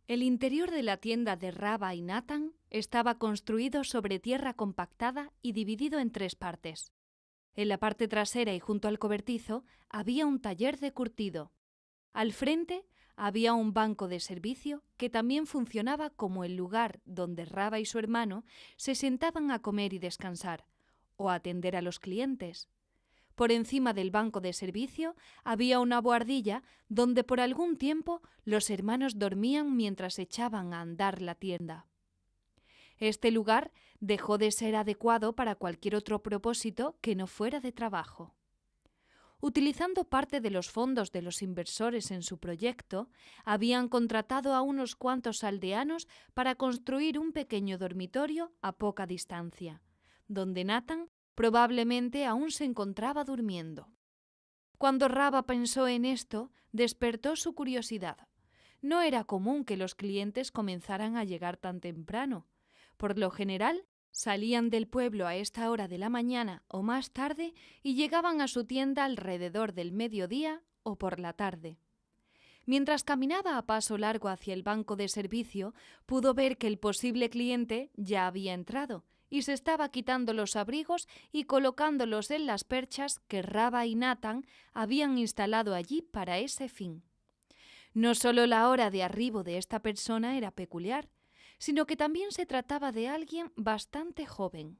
A: El interior de la tienda de Raba y Nathan estaba construido sobre tierra compactada y dividido en 3 partes. En la parte trasera y junto al cobertizo había un taller de curtido. Al frente había un banco de servicio que también funcionaba como el lugar donde Raba y su hermano se sentaban a comer y descansar, o a atender a los clientes. Por encima del banco de servicio había una bohardilla donde por algún tiempo los hermanos dormían mientras echaban a andar la tienda. Este lugar dejó de ser adecuado para cualquier otro propósito que no fuera de trabajo. Utilizando parte de los fondos de los inversores en su proyecto, habían contratado a unos cuantos aldeanos para construir un pequeño dormitorio a poca distancia, donde Nathan probablemente aún se encontraba durmiendo. Cuando Raba pensó en esto, despertó su curiosidad. no era común que los clientes comenzaran a llegar tan temprano. Por lo general, salían del pueblo a esta hora de la mañana o más tarde y llegaban a su tienda alrededor del mediodía o por la tarde. Mientras caminaba a paso largo hacia el banco de servicio, pudo ver que el posible cliente ya había entrado y se estaba quitando los abrigos y colocándolos en las perchas que Rava y Nathan habían instalado allí para ese fin. No solo la hora de arribo de esta persona era peculiar, sino que también se trataba de alguien bastante joven.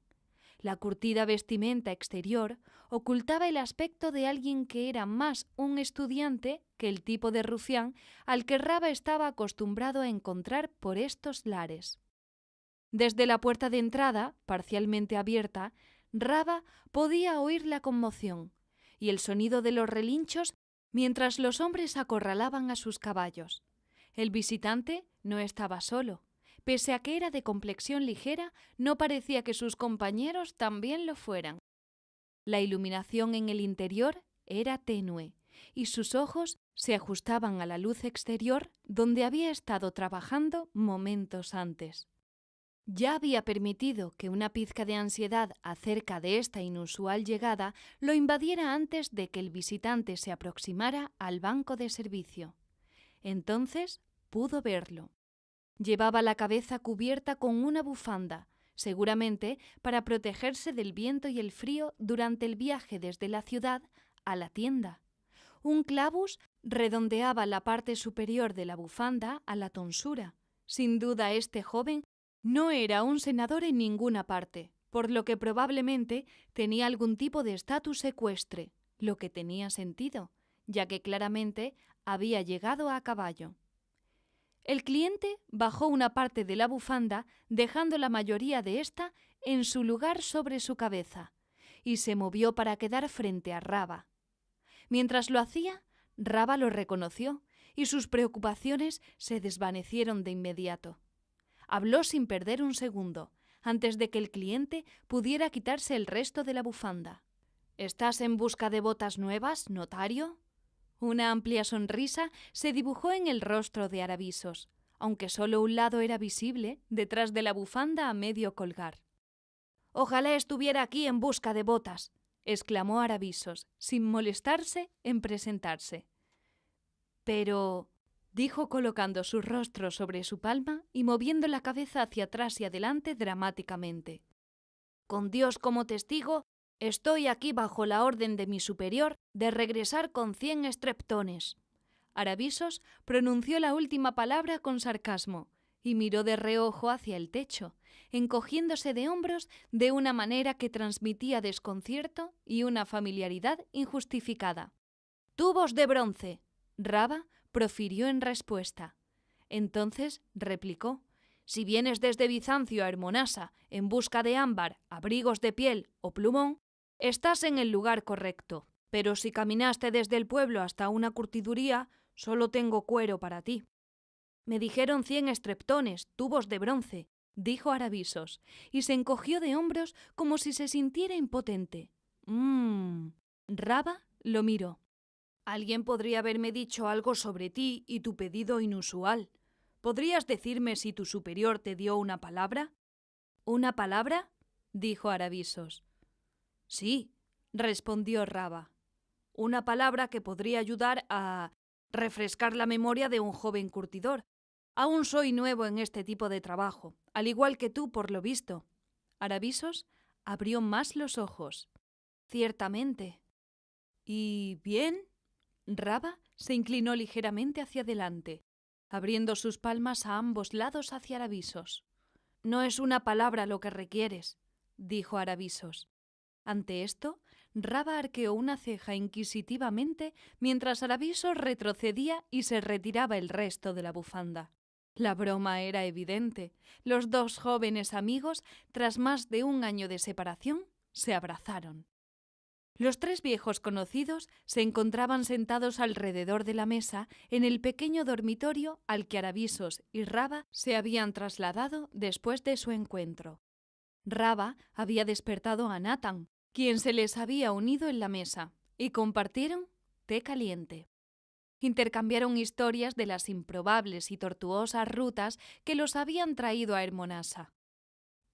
A: La curtida vestimenta exterior ocultaba el aspecto de alguien que era más un estudiante que el tipo de rufián al que Rava estaba acostumbrado a encontrar por estos lares. Desde la puerta de entrada, parcialmente abierta, Rava podía oír la conmoción y el sonido de los relinchos mientras los hombres acorralaban a sus caballos. El visitante no estaba solo. Pese a que era de complexión ligera, no parecía que sus compañeros también lo fueran. La iluminación en el interior era tenue y sus ojos se ajustaban a la luz exterior donde había estado trabajando momentos antes. Ya había permitido que una pizca de ansiedad acerca de esta inusual llegada lo invadiera antes de que el visitante se aproximara al banco de servicio. Entonces pudo verlo. Llevaba la cabeza cubierta con una bufanda, seguramente para protegerse del viento y el frío durante el viaje desde la ciudad a la tienda. Un clavus redondeaba la parte superior de la bufanda a la tonsura. Sin duda este joven no era un senador en ninguna parte, por lo que probablemente tenía algún tipo de estatus ecuestre, lo que tenía sentido, ya que claramente había llegado a caballo. El cliente bajó una parte de la bufanda, dejando la mayoría de ésta en su lugar sobre su cabeza, y se movió para quedar frente a Rava. Mientras lo hacía, Rava lo reconoció, y sus preocupaciones se desvanecieron de inmediato. Habló sin perder un segundo, antes de que el cliente pudiera quitarse el resto de la bufanda. «¿Estás en busca de botas nuevas, notario?» Una amplia sonrisa se dibujó en el rostro de Aravisos, aunque solo un lado era visible detrás de la bufanda a medio colgar. «Ojalá estuviera aquí en busca de botas», exclamó Aravisos, sin molestarse en presentarse. «Pero», dijo colocando su rostro sobre su palma y moviendo la cabeza hacia atrás y adelante dramáticamente. «Con Dios como testigo, estoy aquí bajo la orden de mi superior de regresar con 100 estreptones». Aravisos pronunció la última palabra con sarcasmo y miró de reojo hacia el techo, encogiéndose de hombros de una manera que transmitía desconcierto y una familiaridad injustificada. «Tubos de bronce», Rava profirió en respuesta. Entonces replicó: «Si vienes desde Bizancio a Hermonasa en busca de ámbar, abrigos de piel o plumón, estás en el lugar correcto. Pero si caminaste desde el pueblo hasta una curtiduría, solo tengo cuero para ti». «Me dijeron 100 estreptones, tubos de bronce», dijo Aravisos, y se encogió de hombros como si se sintiera impotente. Rava lo miró. «Alguien podría haberme dicho algo sobre ti y tu pedido inusual. ¿Podrías decirme si tu superior te dio una palabra?» «¿Una palabra?», dijo Aravisos. «Sí», respondió Rava. «Una palabra que podría ayudar a refrescar la memoria de un joven curtidor. Aún soy nuevo en este tipo de trabajo, al igual que tú, por lo visto». Aravisos abrió más los ojos. «Ciertamente». «¿Y bien?» Rava se inclinó ligeramente hacia adelante, abriendo sus palmas a ambos lados hacia Aravisos. «No es una palabra lo que requieres», dijo Aravisos. Ante esto, Rava arqueó una ceja inquisitivamente mientras Aravisos retrocedía y se retiraba el resto de la bufanda. La broma era evidente. Los dos jóvenes amigos, tras más de un año de separación, se abrazaron. Los tres viejos conocidos se encontraban sentados alrededor de la mesa en el pequeño dormitorio al que Aravisos y Rava se habían trasladado después de su encuentro. Rava había despertado a Nathan, quien se les había unido en la mesa, y compartieron té caliente. intercambiaron historias de las improbables y tortuosas rutas que los habían traído a Hermonasa.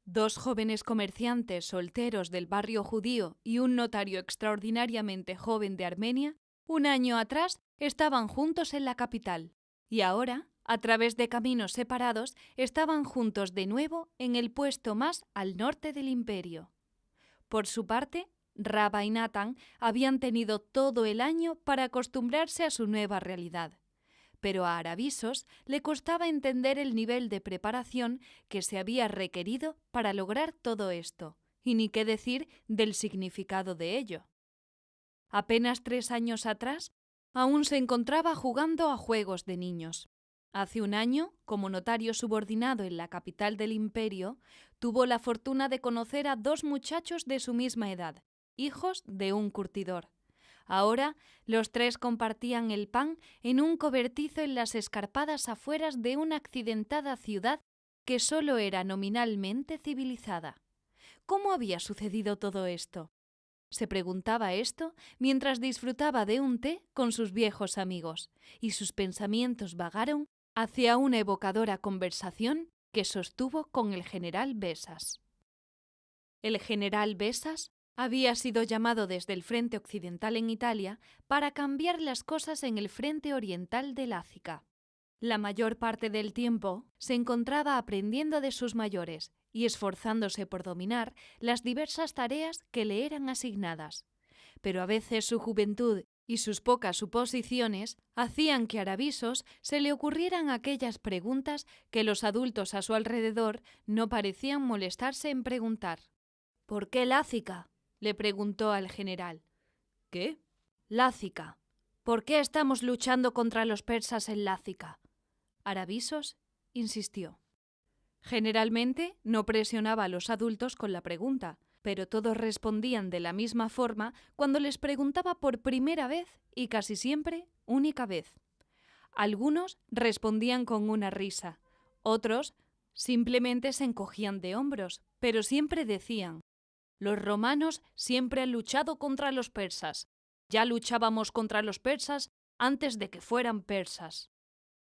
A: 2 jóvenes comerciantes solteros del barrio judío y un notario extraordinariamente joven de Armenia, un año atrás estaban juntos en la capital, y ahora, a través de caminos separados, estaban juntos de nuevo en el puesto más al norte del imperio. Por su parte, Rava y Nathan habían tenido todo el año para acostumbrarse a su nueva realidad. Pero a Aravisos le costaba entender el nivel de preparación que se había requerido para lograr todo esto, y ni qué decir del significado de ello. Apenas 3 años atrás, aún se encontraba jugando a juegos de niños. Hace un año, como notario subordinado en la capital del imperio, tuvo la fortuna de conocer a 2 muchachos de su misma edad, hijos de un curtidor. Ahora, los 3 compartían el pan en un cobertizo en las escarpadas afueras de una accidentada ciudad que solo era nominalmente civilizada. ¿Cómo había sucedido todo esto? Se preguntaba esto mientras disfrutaba de un té con sus viejos amigos, y sus pensamientos vagaron hacia una evocadora conversación que sostuvo con el general Besas. El general Besas había sido llamado desde el frente occidental en Italia para cambiar las cosas en el frente oriental de Lácica. La mayor parte del tiempo se encontraba aprendiendo de sus mayores y esforzándose por dominar las diversas tareas que le eran asignadas. Pero a veces su juventud y sus pocas suposiciones hacían que a Aravisos se le ocurrieran aquellas preguntas que los adultos a su alrededor no parecían molestarse en preguntar. ¿Por qué Lácica?, le preguntó al general. ¿Qué? Lácica. ¿Por qué estamos luchando contra los persas en Lácica? Aravisos insistió. Generalmente no presionaba a los adultos con la pregunta, pero todos respondían de la misma forma cuando les preguntaba por primera vez y casi siempre única vez. Algunos respondían con una risa, otros simplemente se encogían de hombros, pero siempre decían: los romanos siempre han luchado contra los persas. Ya luchábamos contra los persas antes de que fueran persas.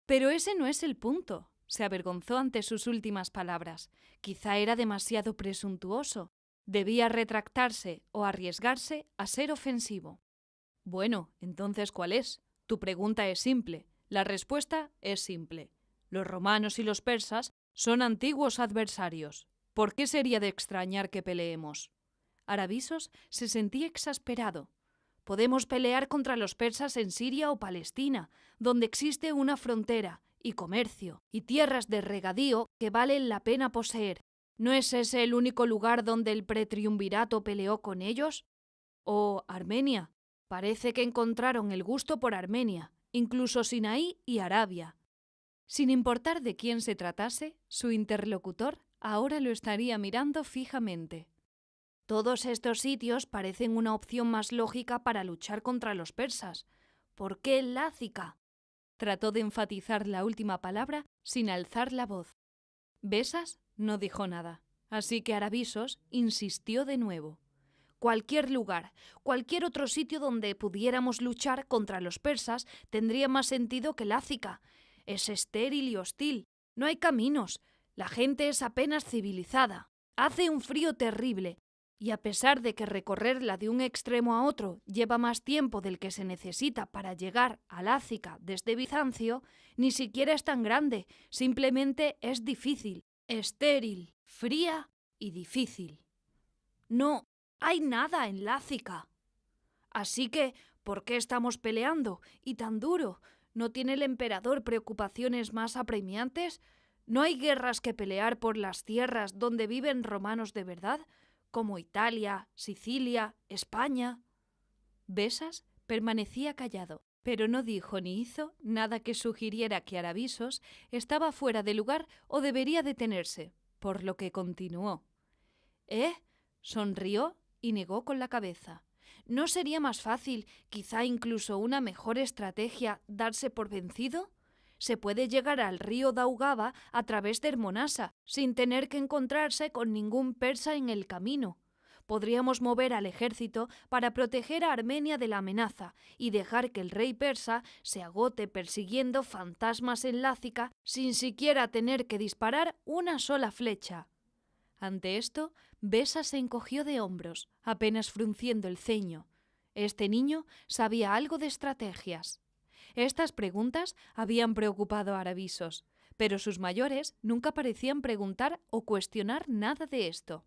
A: Pero ese no es el punto. Se avergonzó ante sus últimas palabras. Quizá era demasiado presuntuoso. Debía retractarse o arriesgarse a ser ofensivo. Bueno, entonces, ¿cuál es? Tu pregunta es simple. La respuesta es simple. Los romanos y los persas son antiguos adversarios. ¿Por qué sería de extrañar que peleemos? Aravisos se sentía exasperado. Podemos pelear contra los persas en Siria o Palestina, donde existe una frontera y comercio y tierras de regadío que valen la pena poseer. ¿No es ese el único lugar donde el pretriunvirato peleó con ellos? ¿O Armenia? Parece que encontraron el gusto por Armenia, incluso Sinaí y Arabia. Sin importar de quién se tratase, su interlocutor ahora lo estaría mirando fijamente. Todos estos sitios parecen una opción más lógica para luchar contra los persas. ¿Por qué Lácica? Trató de enfatizar la última palabra sin alzar la voz. Besas no dijo nada, así que Aravisos insistió de nuevo. Cualquier lugar, cualquier otro sitio donde pudiéramos luchar contra los persas tendría más sentido que Lácica. Es estéril y hostil. No hay caminos. La gente es apenas civilizada. Hace un frío terrible. Y a pesar de que recorrerla de un extremo a otro lleva más tiempo del que se necesita para llegar a Lácica desde Bizancio, ni siquiera es tan grande, simplemente es difícil, estéril, fría y difícil. No hay nada en Lácica. Así que, ¿por qué estamos peleando? Y tan duro. ¿No tiene el emperador preocupaciones más apremiantes? ¿No hay guerras que pelear por las tierras donde viven romanos de verdad? Como Italia, Sicilia, España. Besas permanecía callado, pero no dijo ni hizo nada que sugiriera que Aravisos estaba fuera de lugar o debería detenerse, por lo que continuó. Sonrió y negó con la cabeza. ¿No sería más fácil, quizá incluso una mejor estrategia, darse por vencido? Se puede llegar al río Daugava a través de Hermonasa, sin tener que encontrarse con ningún persa en el camino. podríamos mover al ejército para proteger a Armenia de la amenaza y dejar que el rey persa se agote persiguiendo fantasmas en Lácica sin siquiera tener que disparar una sola flecha. Ante esto, Besa se encogió de hombros, apenas frunciendo el ceño. Este niño sabía algo de estrategias. Estas preguntas habían preocupado a Aravisos, pero sus mayores nunca parecían preguntar o cuestionar nada de esto.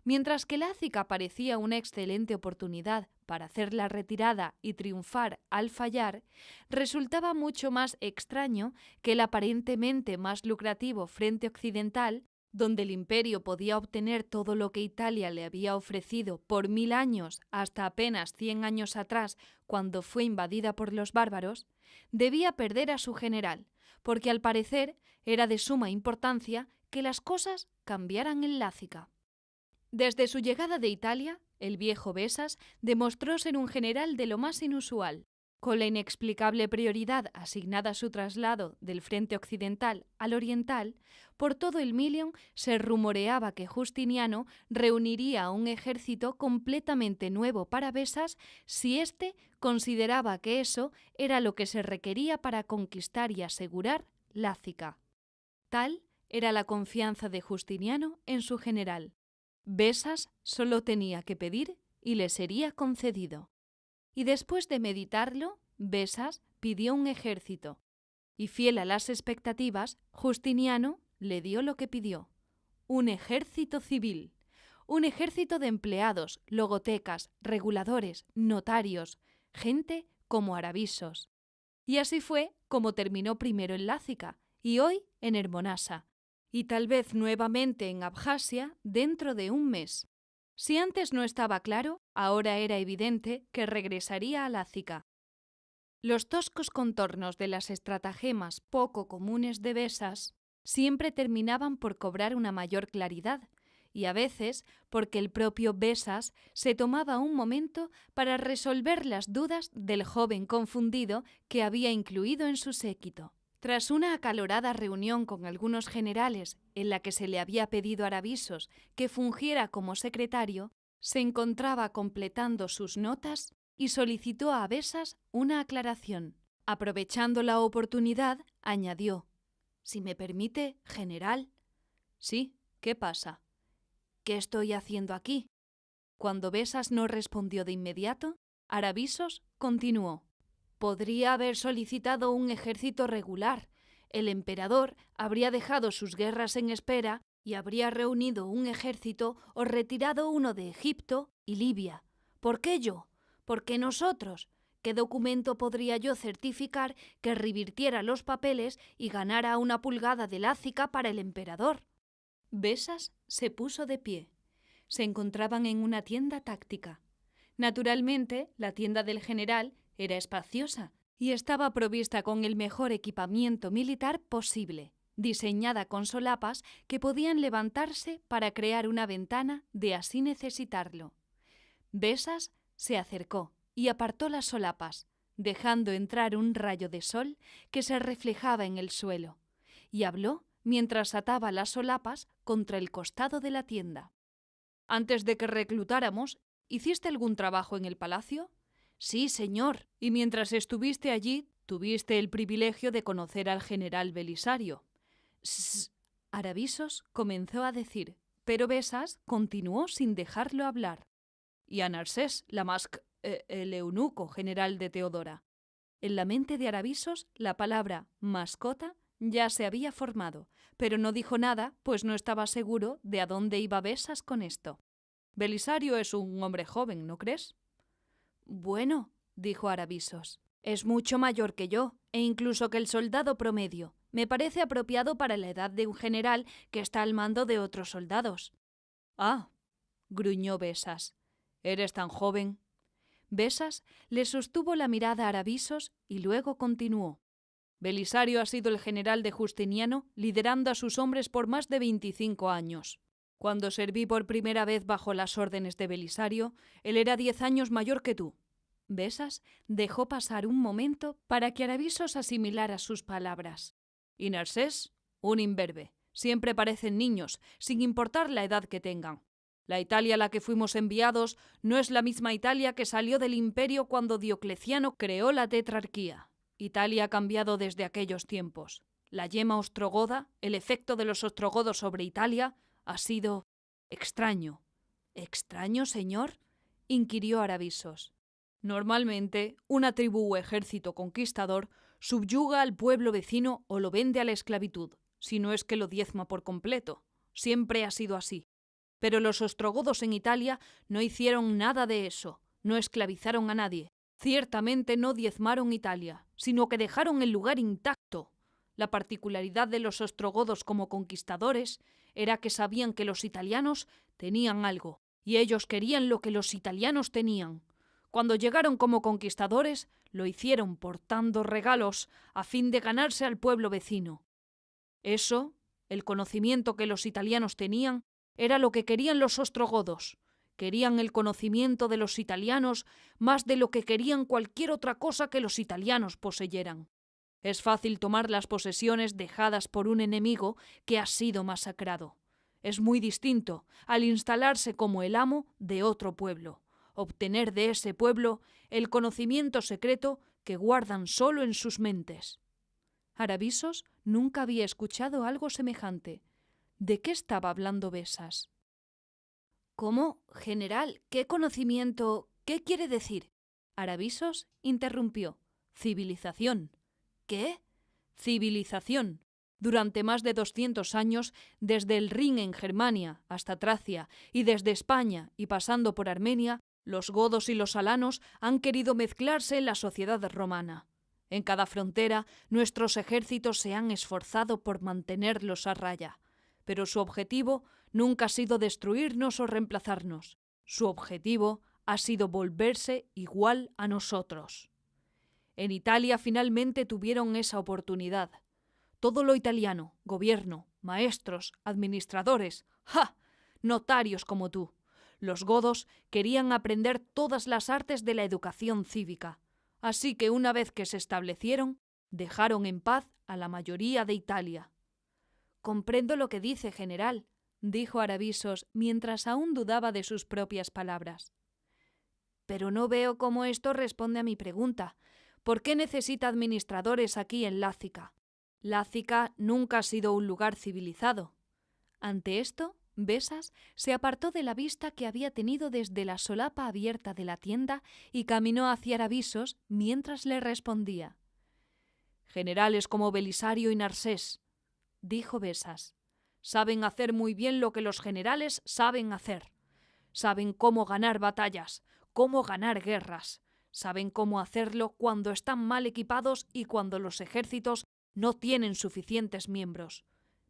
A: Mientras que Lácica parecía una excelente oportunidad para hacer la retirada y triunfar al fallar, resultaba mucho más extraño que el aparentemente más lucrativo frente occidental, donde el imperio podía obtener todo lo que Italia le había ofrecido por 1000 años hasta apenas 100 años atrás, cuando fue invadida por los bárbaros, debía perder a su general, porque al parecer era de suma importancia que las cosas cambiaran en Lácica. Desde su llegada de Italia, el viejo Besas demostró ser un general de lo más inusual. Con la inexplicable prioridad asignada a su traslado del frente occidental al oriental, por todo el Milion se rumoreaba que Justiniano reuniría a un ejército completamente nuevo para Besas si éste consideraba que eso era lo que se requería para conquistar y asegurar Lácica. Tal era la confianza de Justiniano en su general. Besas solo tenía que pedir y le sería concedido. Y después de meditarlo, Besas pidió un ejército. Y fiel a las expectativas, Justiniano le dio lo que pidió: un ejército civil. Un ejército de empleados, logotecas, reguladores, notarios, gente como Aravisos. Y así fue como terminó primero en Lácica y hoy en Hermonasa, y tal vez nuevamente en Abjasia dentro de un mes. Si antes no estaba claro, ahora era evidente que regresaría a Lácica. Los toscos contornos de las estratagemas poco comunes de Besas siempre terminaban por cobrar una mayor claridad, y a veces porque el propio Besas se tomaba un momento para resolver las dudas del joven confundido que había incluido en su séquito. Tras una acalorada reunión con algunos generales en la que se le había pedido a Aravisos que fungiera como secretario, se encontraba completando sus notas y solicitó a Besas una aclaración. Aprovechando la oportunidad, añadió: «Si me permite, general». «Sí, ¿qué pasa?» «¿Qué estoy haciendo aquí?» Cuando Besas no respondió de inmediato, Aravisos continuó: «Podría haber solicitado un ejército regular. El emperador habría dejado sus guerras en espera y habría reunido un ejército o retirado uno de Egipto y Libia. ¿Por qué yo? ¿Por qué nosotros? ¿Qué documento podría yo certificar que revirtiera los papeles y ganara una pulgada de Lácica para el emperador?» Besas se puso de pie. Se encontraban en una tienda táctica. Naturalmente, la tienda del general era espaciosa y estaba provista con el mejor equipamiento militar posible, diseñada con solapas que podían levantarse para crear una ventana de así necesitarlo. Besas se acercó y apartó las solapas, dejando entrar un rayo de sol que se reflejaba en el suelo, y habló mientras ataba las solapas contra el costado de la tienda. «Antes de que reclutáramos, ¿hiciste algún trabajo en el palacio?» «Sí, señor, y mientras estuviste allí, tuviste el privilegio de conocer al general Belisario». Aravisos comenzó a decir, pero Besas continuó sin dejarlo hablar. «Y a Narsés, el eunuco general de Teodora». En la mente de Aravisos, la palabra mascota ya se había formado, pero no dijo nada, pues no estaba seguro de a dónde iba Besas con esto. «Belisario es un hombre joven, ¿no crees?» «Bueno», dijo Aravisos, «es mucho mayor que yo, e incluso que el soldado promedio. Me parece apropiado para la edad de un general que está al mando de otros soldados». «Ah», gruñó Besas, «¿eres tan joven?» Besas le sostuvo la mirada a Aravisos y luego continuó: «Belisario ha sido el general de Justiniano, liderando a sus hombres por más de 25 años. Cuando serví por primera vez bajo las órdenes de Belisario, él era 10 años mayor que tú». Besas dejó pasar un momento para que Aravisos asimilara sus palabras. «Y Narsés, un imberbe. Siempre parecen niños, sin importar la edad que tengan. La Italia a la que fuimos enviados no es la misma Italia que salió del imperio cuando Diocleciano creó la tetrarquía. Italia ha cambiado desde aquellos tiempos. La yema ostrogoda, el efecto de los ostrogodos sobre Italia, ha sido extraño. ¿Extraño, señor?, inquirió Aravisos. Normalmente, una tribu o ejército conquistador subyuga al pueblo vecino o lo vende a la esclavitud, si no es que lo diezma por completo. Siempre ha sido así. Pero los ostrogodos en Italia no hicieron nada de eso, no esclavizaron a nadie. Ciertamente no diezmaron Italia, sino que dejaron el lugar intacto. La particularidad de los ostrogodos como conquistadores era que sabían que los italianos tenían algo, y ellos querían lo que los italianos tenían. Cuando llegaron como conquistadores, lo hicieron portando regalos a fin de ganarse al pueblo vecino. Eso, el conocimiento que los italianos tenían, era lo que querían los ostrogodos. Querían el conocimiento de los italianos más de lo que querían cualquier otra cosa que los italianos poseyeran. Es fácil tomar las posesiones dejadas por un enemigo que ha sido masacrado. Es muy distinto al instalarse como el amo de otro pueblo, obtener de ese pueblo el conocimiento secreto que guardan solo en sus mentes. Aravisos nunca había escuchado algo semejante. ¿De qué estaba hablando Besas? ¿Cómo, general? ¿Qué conocimiento? ¿Qué quiere decir? Aravisos interrumpió. Civilización. ¿Qué? Civilización. Durante más de 200 años, desde el Rin en Germania hasta Tracia y desde España y pasando por Armenia, los godos y los alanos han querido mezclarse en la sociedad romana. En cada frontera, nuestros ejércitos se han esforzado por mantenerlos a raya, pero su objetivo nunca ha sido destruirnos o reemplazarnos. Su objetivo ha sido volverse igual a nosotros. En Italia finalmente tuvieron esa oportunidad. Todo lo italiano, gobierno, maestros, administradores, ¡ja!, notarios como tú. Los godos querían aprender todas las artes de la educación cívica. Así que una vez que se establecieron, dejaron en paz a la mayoría de Italia. Comprendo lo que dice, general, dijo Aravisos mientras aún dudaba de sus propias palabras. Pero no veo cómo esto responde a mi pregunta. ¿Por qué necesita administradores aquí en Lácica? Lácica nunca ha sido un lugar civilizado. Ante esto, Besas se apartó de la vista que había tenido desde la solapa abierta de la tienda y caminó hacia Aravisos mientras le respondía. Generales como Belisario y Narsés, dijo Besas, saben hacer muy bien lo que los generales saben hacer. Saben cómo ganar batallas, cómo ganar guerras. Saben cómo hacerlo cuando están mal equipados y cuando los ejércitos no tienen suficientes miembros.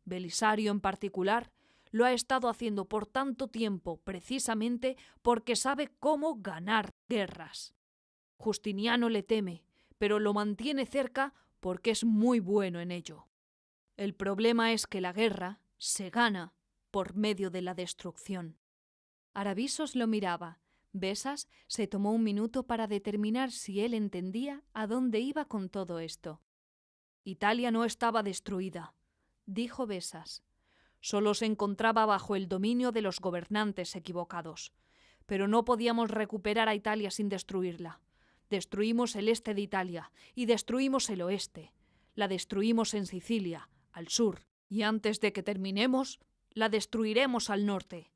A: Belisario en particular lo ha estado haciendo por tanto tiempo precisamente porque sabe cómo ganar guerras. Justiniano le teme, pero lo mantiene cerca porque es muy bueno en ello. El problema es que la guerra se gana por medio de la destrucción. Aravisos lo miraba. Besas se tomó un minuto para determinar si él entendía a dónde iba con todo esto. Italia no estaba destruida, dijo Besas. Solo se encontraba bajo el dominio de los gobernantes equivocados. Pero no podíamos recuperar a Italia sin destruirla. Destruimos el este de Italia y destruimos el oeste. La destruimos en Sicilia, al sur, y antes de que terminemos, la destruiremos al norte.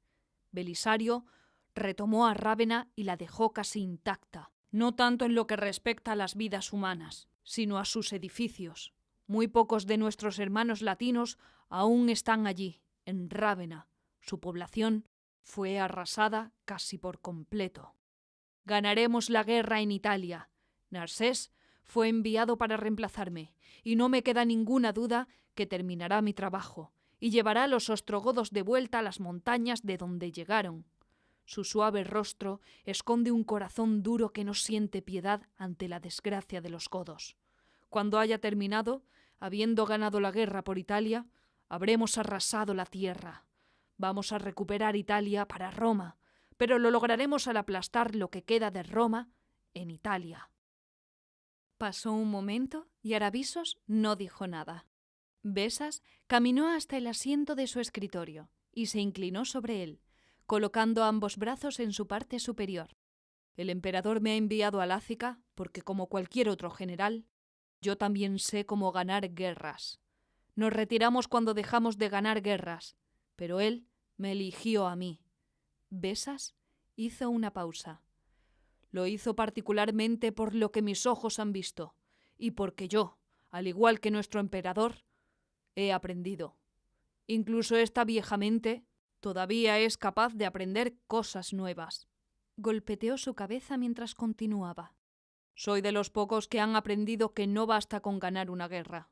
A: Belisario retomó a Rávena y la dejó casi intacta, no tanto en lo que respecta a las vidas humanas, sino a sus edificios. Muy pocos de nuestros hermanos latinos aún están allí, en Rávena. Su población fue arrasada casi por completo. Ganaremos la guerra en Italia. Narsés fue enviado para reemplazarme, y no me queda ninguna duda que terminará mi trabajo, y llevará a los ostrogodos de vuelta a las montañas de donde llegaron. Su suave rostro esconde un corazón duro que no siente piedad ante la desgracia de los godos. Cuando haya terminado, habiendo ganado la guerra por Italia, habremos arrasado la tierra. Vamos a recuperar Italia para Roma, pero lo lograremos al aplastar lo que queda de Roma en Italia. Pasó un momento y Aravisos no dijo nada. Besas caminó hasta el asiento de su escritorio y se inclinó sobre él. colocando ambos brazos en su parte superior. El emperador me ha enviado a Lácica porque, como cualquier otro general, yo también sé cómo ganar guerras. Nos retiramos cuando dejamos de ganar guerras, pero él me eligió a mí. Besas hizo una pausa. Lo hizo particularmente por lo que mis ojos han visto, y porque yo, al igual que nuestro emperador, he aprendido. Incluso esta vieja mente todavía es capaz de aprender cosas nuevas. Golpeteó su cabeza mientras continuaba. Soy de los pocos que han aprendido que no basta con ganar una guerra.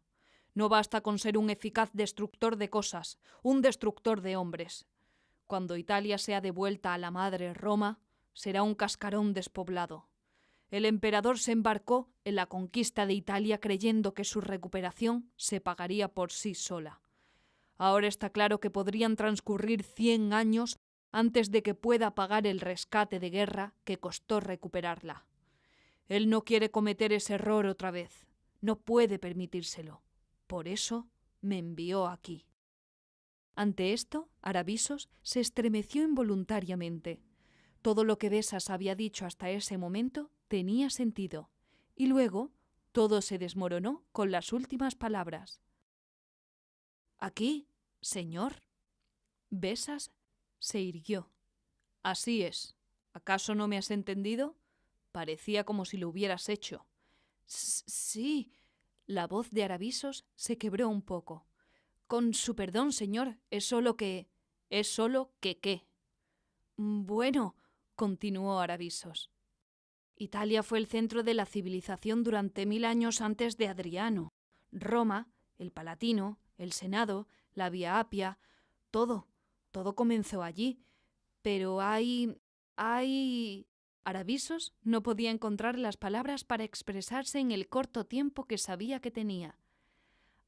A: No basta con ser un eficaz destructor de cosas, un destructor de hombres. Cuando Italia sea devuelta a la madre Roma, será un cascarón despoblado. El emperador se embarcó en la conquista de Italia creyendo que su recuperación se pagaría por sí sola. Ahora está claro que podrían transcurrir 100 años antes de que pueda pagar el rescate de guerra que costó recuperarla. Él no quiere cometer ese error otra vez. No puede permitírselo. Por eso me envió aquí. Ante esto, Aravisos se estremeció involuntariamente. Todo lo que Besas había dicho hasta ese momento tenía sentido, y luego todo se desmoronó con las últimas palabras. «¿Aquí, señor?» Besas se irguió. «Así es. ¿Acaso no me has entendido? Parecía como si lo hubieras hecho». «Sí». La voz de Aravisos se quebró un poco. «Con su perdón, señor, es solo que...» «¿Es solo que qué?» «Bueno», continuó Aravisos. «Italia fue el centro de la civilización durante 1000 años antes de Adriano. Roma, el Palatino, el Senado, la Vía Apia, todo comenzó allí. Pero hay... Aravisos no podía encontrar las palabras para expresarse en el corto tiempo que sabía que tenía.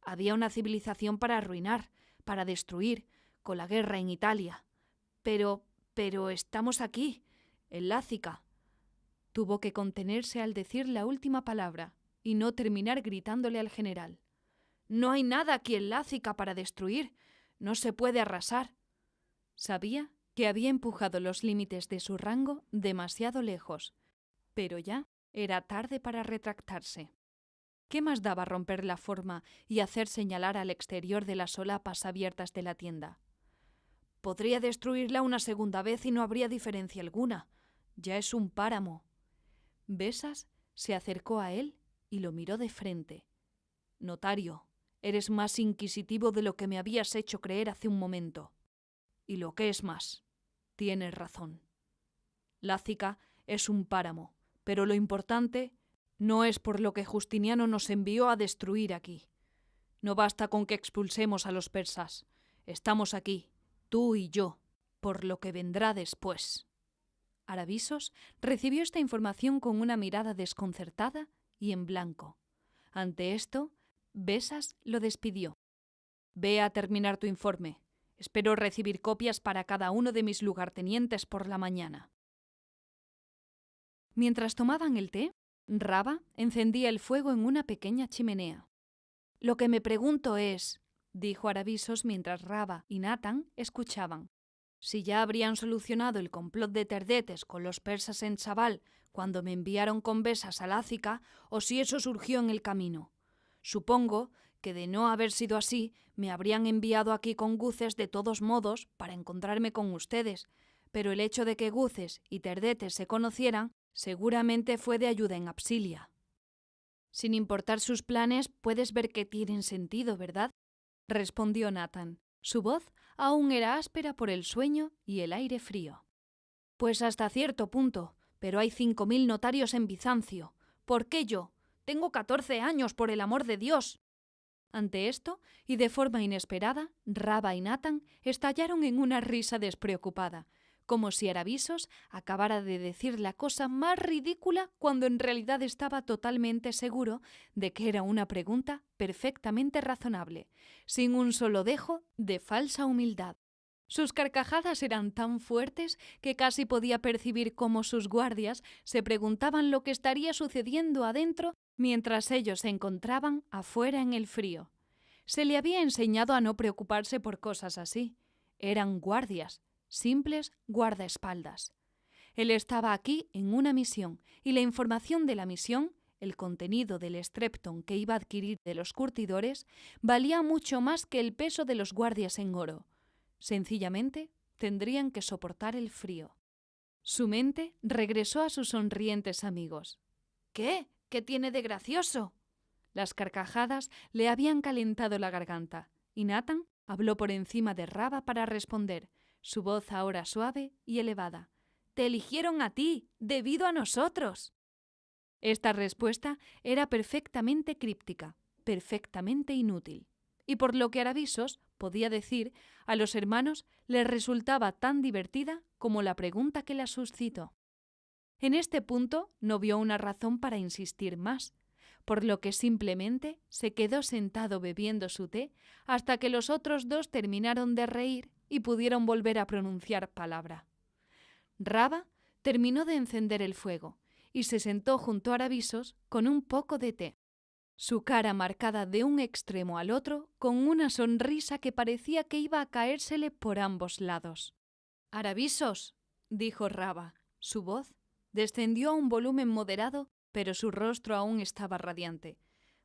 A: Había una civilización para arruinar, para destruir, con la guerra en Italia. Pero estamos aquí, en Lácica». Tuvo que contenerse al decir la última palabra y no terminar gritándole al general. «No hay nada aquí en Lácica para destruir. No se puede arrasar». Sabía que había empujado los límites de su rango demasiado lejos, pero ya era tarde para retractarse. ¿Qué más daba romper la forma y hacer señalar al exterior de las solapas abiertas de la tienda? Podría destruirla una segunda vez y no habría diferencia alguna. Ya es un páramo. Besas se acercó a él y lo miró de frente. «Notario, eres más inquisitivo de lo que me habías hecho creer hace un momento. Y lo que es más, tienes razón. Lácica es un páramo, pero lo importante no es por lo que Justiniano nos envió a destruir aquí. No basta con que expulsemos a los persas. Estamos aquí, tú y yo, por lo que vendrá después». Aravisos recibió esta información con una mirada desconcertada y en blanco. Ante esto, Besas lo despidió. «Ve a terminar tu informe. Espero recibir copias para cada uno de mis lugartenientes por la mañana». Mientras tomaban el té, Raba encendía el fuego en una pequeña chimenea. «Lo que me pregunto es», dijo Aravisos mientras Raba y Nathan escuchaban, «si ya habrían solucionado el complot de Terdetes con los persas en Chabal cuando me enviaron con Besas a Lácica, o si eso surgió en el camino. Supongo que de no haber sido así, me habrían enviado aquí con Guces de todos modos para encontrarme con ustedes, pero el hecho de que Guces y Terdetes se conocieran seguramente fue de ayuda en Apsilia». «Sin importar sus planes, puedes ver que tienen sentido, ¿verdad?», respondió Nathan. Su voz aún era áspera por el sueño y el aire frío. «Pues hasta cierto punto, pero hay 5000 notarios en Bizancio. ¿Por qué yo? Tengo 14 años, por el amor de Dios». Ante esto, y de forma inesperada, Raba y Nathan estallaron en una risa despreocupada, como si Aravisos acabara de decir la cosa más ridícula cuando en realidad estaba totalmente seguro de que era una pregunta perfectamente razonable, sin un solo dejo de falsa humildad. Sus carcajadas eran tan fuertes que casi podía percibir cómo sus guardias se preguntaban lo que estaría sucediendo adentro mientras ellos se encontraban afuera en el frío. Se le había enseñado a no preocuparse por cosas así. Eran guardias. simples guardaespaldas. Él estaba aquí en una misión, y la información de la misión, el contenido del strepton que iba a adquirir de los curtidores, valía mucho más que el peso de los guardias en oro. Sencillamente, tendrían que soportar el frío. Su mente regresó a sus sonrientes amigos. ¿Qué? ¿Qué tiene de gracioso? Las carcajadas le habían calentado la garganta, y Nathan habló por encima de Rava para responder, su voz ahora suave y elevada. «Te eligieron a ti, debido a nosotros». Esta respuesta era perfectamente críptica, perfectamente inútil, y por lo que Aravisos podía decir, a los hermanos les resultaba tan divertida como la pregunta que la suscitó. En este punto no vio una razón para insistir más, por lo que simplemente se quedó sentado bebiendo su té hasta que los otros dos terminaron de reír y pudieron volver a pronunciar palabra. Rava terminó de encender el fuego y se sentó junto a Aravisos con un poco de té, su cara marcada de un extremo al otro con una sonrisa que parecía que iba a caérsele por ambos lados. «Aravisos», dijo Rava. Su voz descendió a un volumen moderado, pero su rostro aún estaba radiante.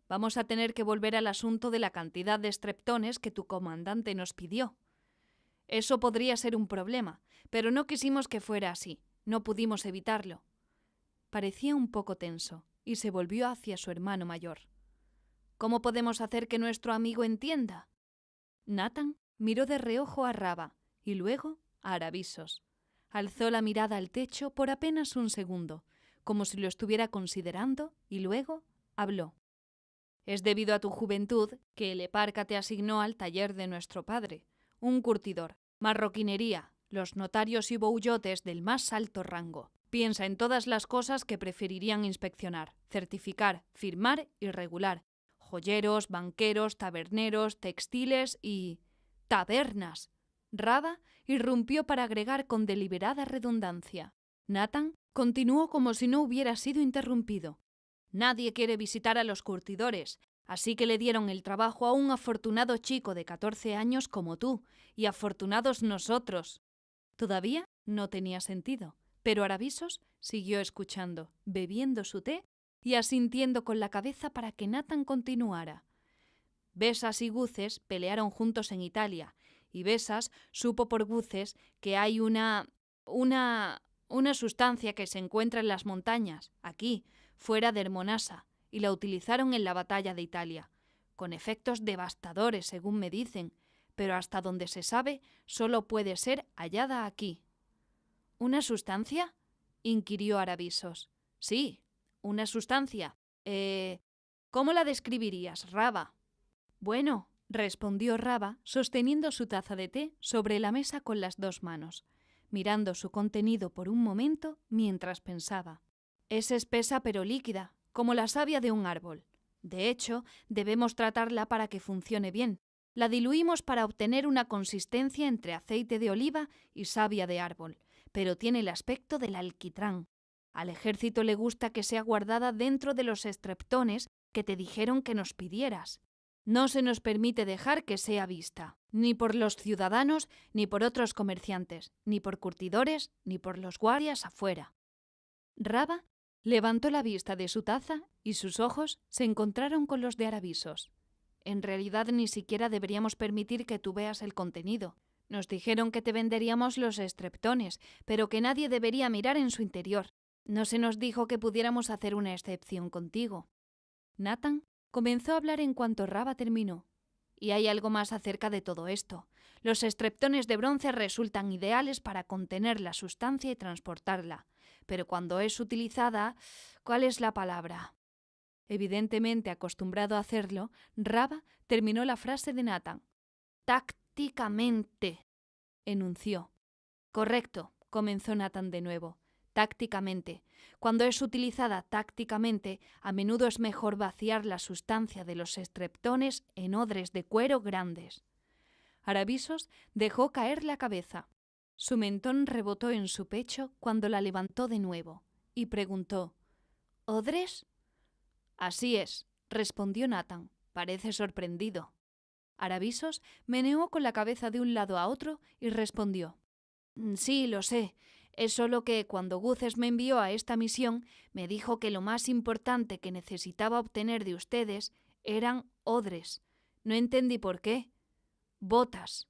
A: «Vamos a tener que volver al asunto de la cantidad de streptones que tu comandante nos pidió. Eso podría ser un problema, pero no quisimos que fuera así. No pudimos evitarlo». Parecía un poco tenso y se volvió hacia su hermano mayor. «¿Cómo podemos hacer que nuestro amigo entienda?» Nathan miró de reojo a Rava y luego a Aravisos. Alzó la mirada al techo por apenas un segundo, como si lo estuviera considerando, y luego habló. «Es debido a tu juventud que el eparca te asignó al taller de nuestro padre, un curtidor, marroquinería, los notarios y boullotes del más alto rango. Piensa en todas las cosas que preferirían inspeccionar, certificar, firmar y regular. Joyeros, banqueros, taberneros, textiles y... ¡tabernas!». Rava irrumpió para agregar con deliberada redundancia. Nathan continuó como si no hubiera sido interrumpido. «Nadie quiere visitar a los curtidores, así que le dieron el trabajo a un afortunado chico de 14 años como tú, y afortunados nosotros». Todavía no tenía sentido, pero Aravisos siguió escuchando, bebiendo su té y asintiendo con la cabeza para que Nathan continuara. «Besas y Guces pelearon juntos en Italia, y Besas supo por Guces que hay una sustancia que se encuentra en las montañas, aquí, fuera de Hermonasa, y la utilizaron en la batalla de Italia, con efectos devastadores, según me dicen, pero hasta donde se sabe, solo puede ser hallada aquí». «¿Una sustancia?», inquirió Aravisos. «Sí, una sustancia. ¿Cómo la describirías, Rava?» «Bueno», respondió Rava, sosteniendo su taza de té sobre la mesa con las dos manos, mirando su contenido por un momento mientras pensaba. «Es espesa pero líquida, como la savia de un árbol. De hecho, debemos tratarla para que funcione bien. La diluimos para obtener una consistencia entre aceite de oliva y savia de árbol, pero tiene el aspecto del alquitrán. Al ejército le gusta que sea guardada dentro de los streptones que te dijeron que nos pidieras. No se nos permite dejar que sea vista, ni por los ciudadanos, ni por otros comerciantes, ni por curtidores, ni por los guardias afuera». Rava levantó la vista de su taza y sus ojos se encontraron con los de Aravisos. «En realidad ni siquiera deberíamos permitir que tú veas el contenido. Nos dijeron que te venderíamos los streptones, pero que nadie debería mirar en su interior. No se nos dijo que pudiéramos hacer una excepción contigo». Nathan comenzó a hablar en cuanto Rava terminó. «Y hay algo más acerca de todo esto. Los streptones de bronce resultan ideales para contener la sustancia y transportarla, pero cuando es utilizada... ¿cuál es la palabra?». Evidentemente acostumbrado a hacerlo, Rava terminó la frase de Nathan. «Tácticamente», enunció. «Correcto», comenzó Nathan de nuevo. «Tácticamente. Cuando es utilizada tácticamente, a menudo es mejor vaciar la sustancia de los streptones en odres de cuero grandes». Aravisos dejó caer la cabeza. Su mentón rebotó en su pecho cuando la levantó de nuevo y preguntó: «¿Odres?». «Así es», respondió Nathan. «Parece sorprendido». Aravisos meneó con la cabeza de un lado a otro y respondió: Sí, lo sé. Es solo que cuando Guces me envió a esta misión, me dijo que lo más importante que necesitaba obtener de ustedes eran odres. No entendí por qué. Botas.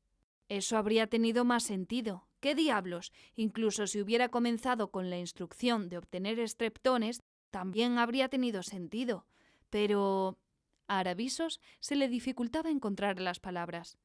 A: Eso habría tenido más sentido. ¿Qué diablos? Incluso si hubiera comenzado con la instrucción de obtener estreptones, también habría tenido sentido. Pero a Aravisos se le dificultaba encontrar las palabras.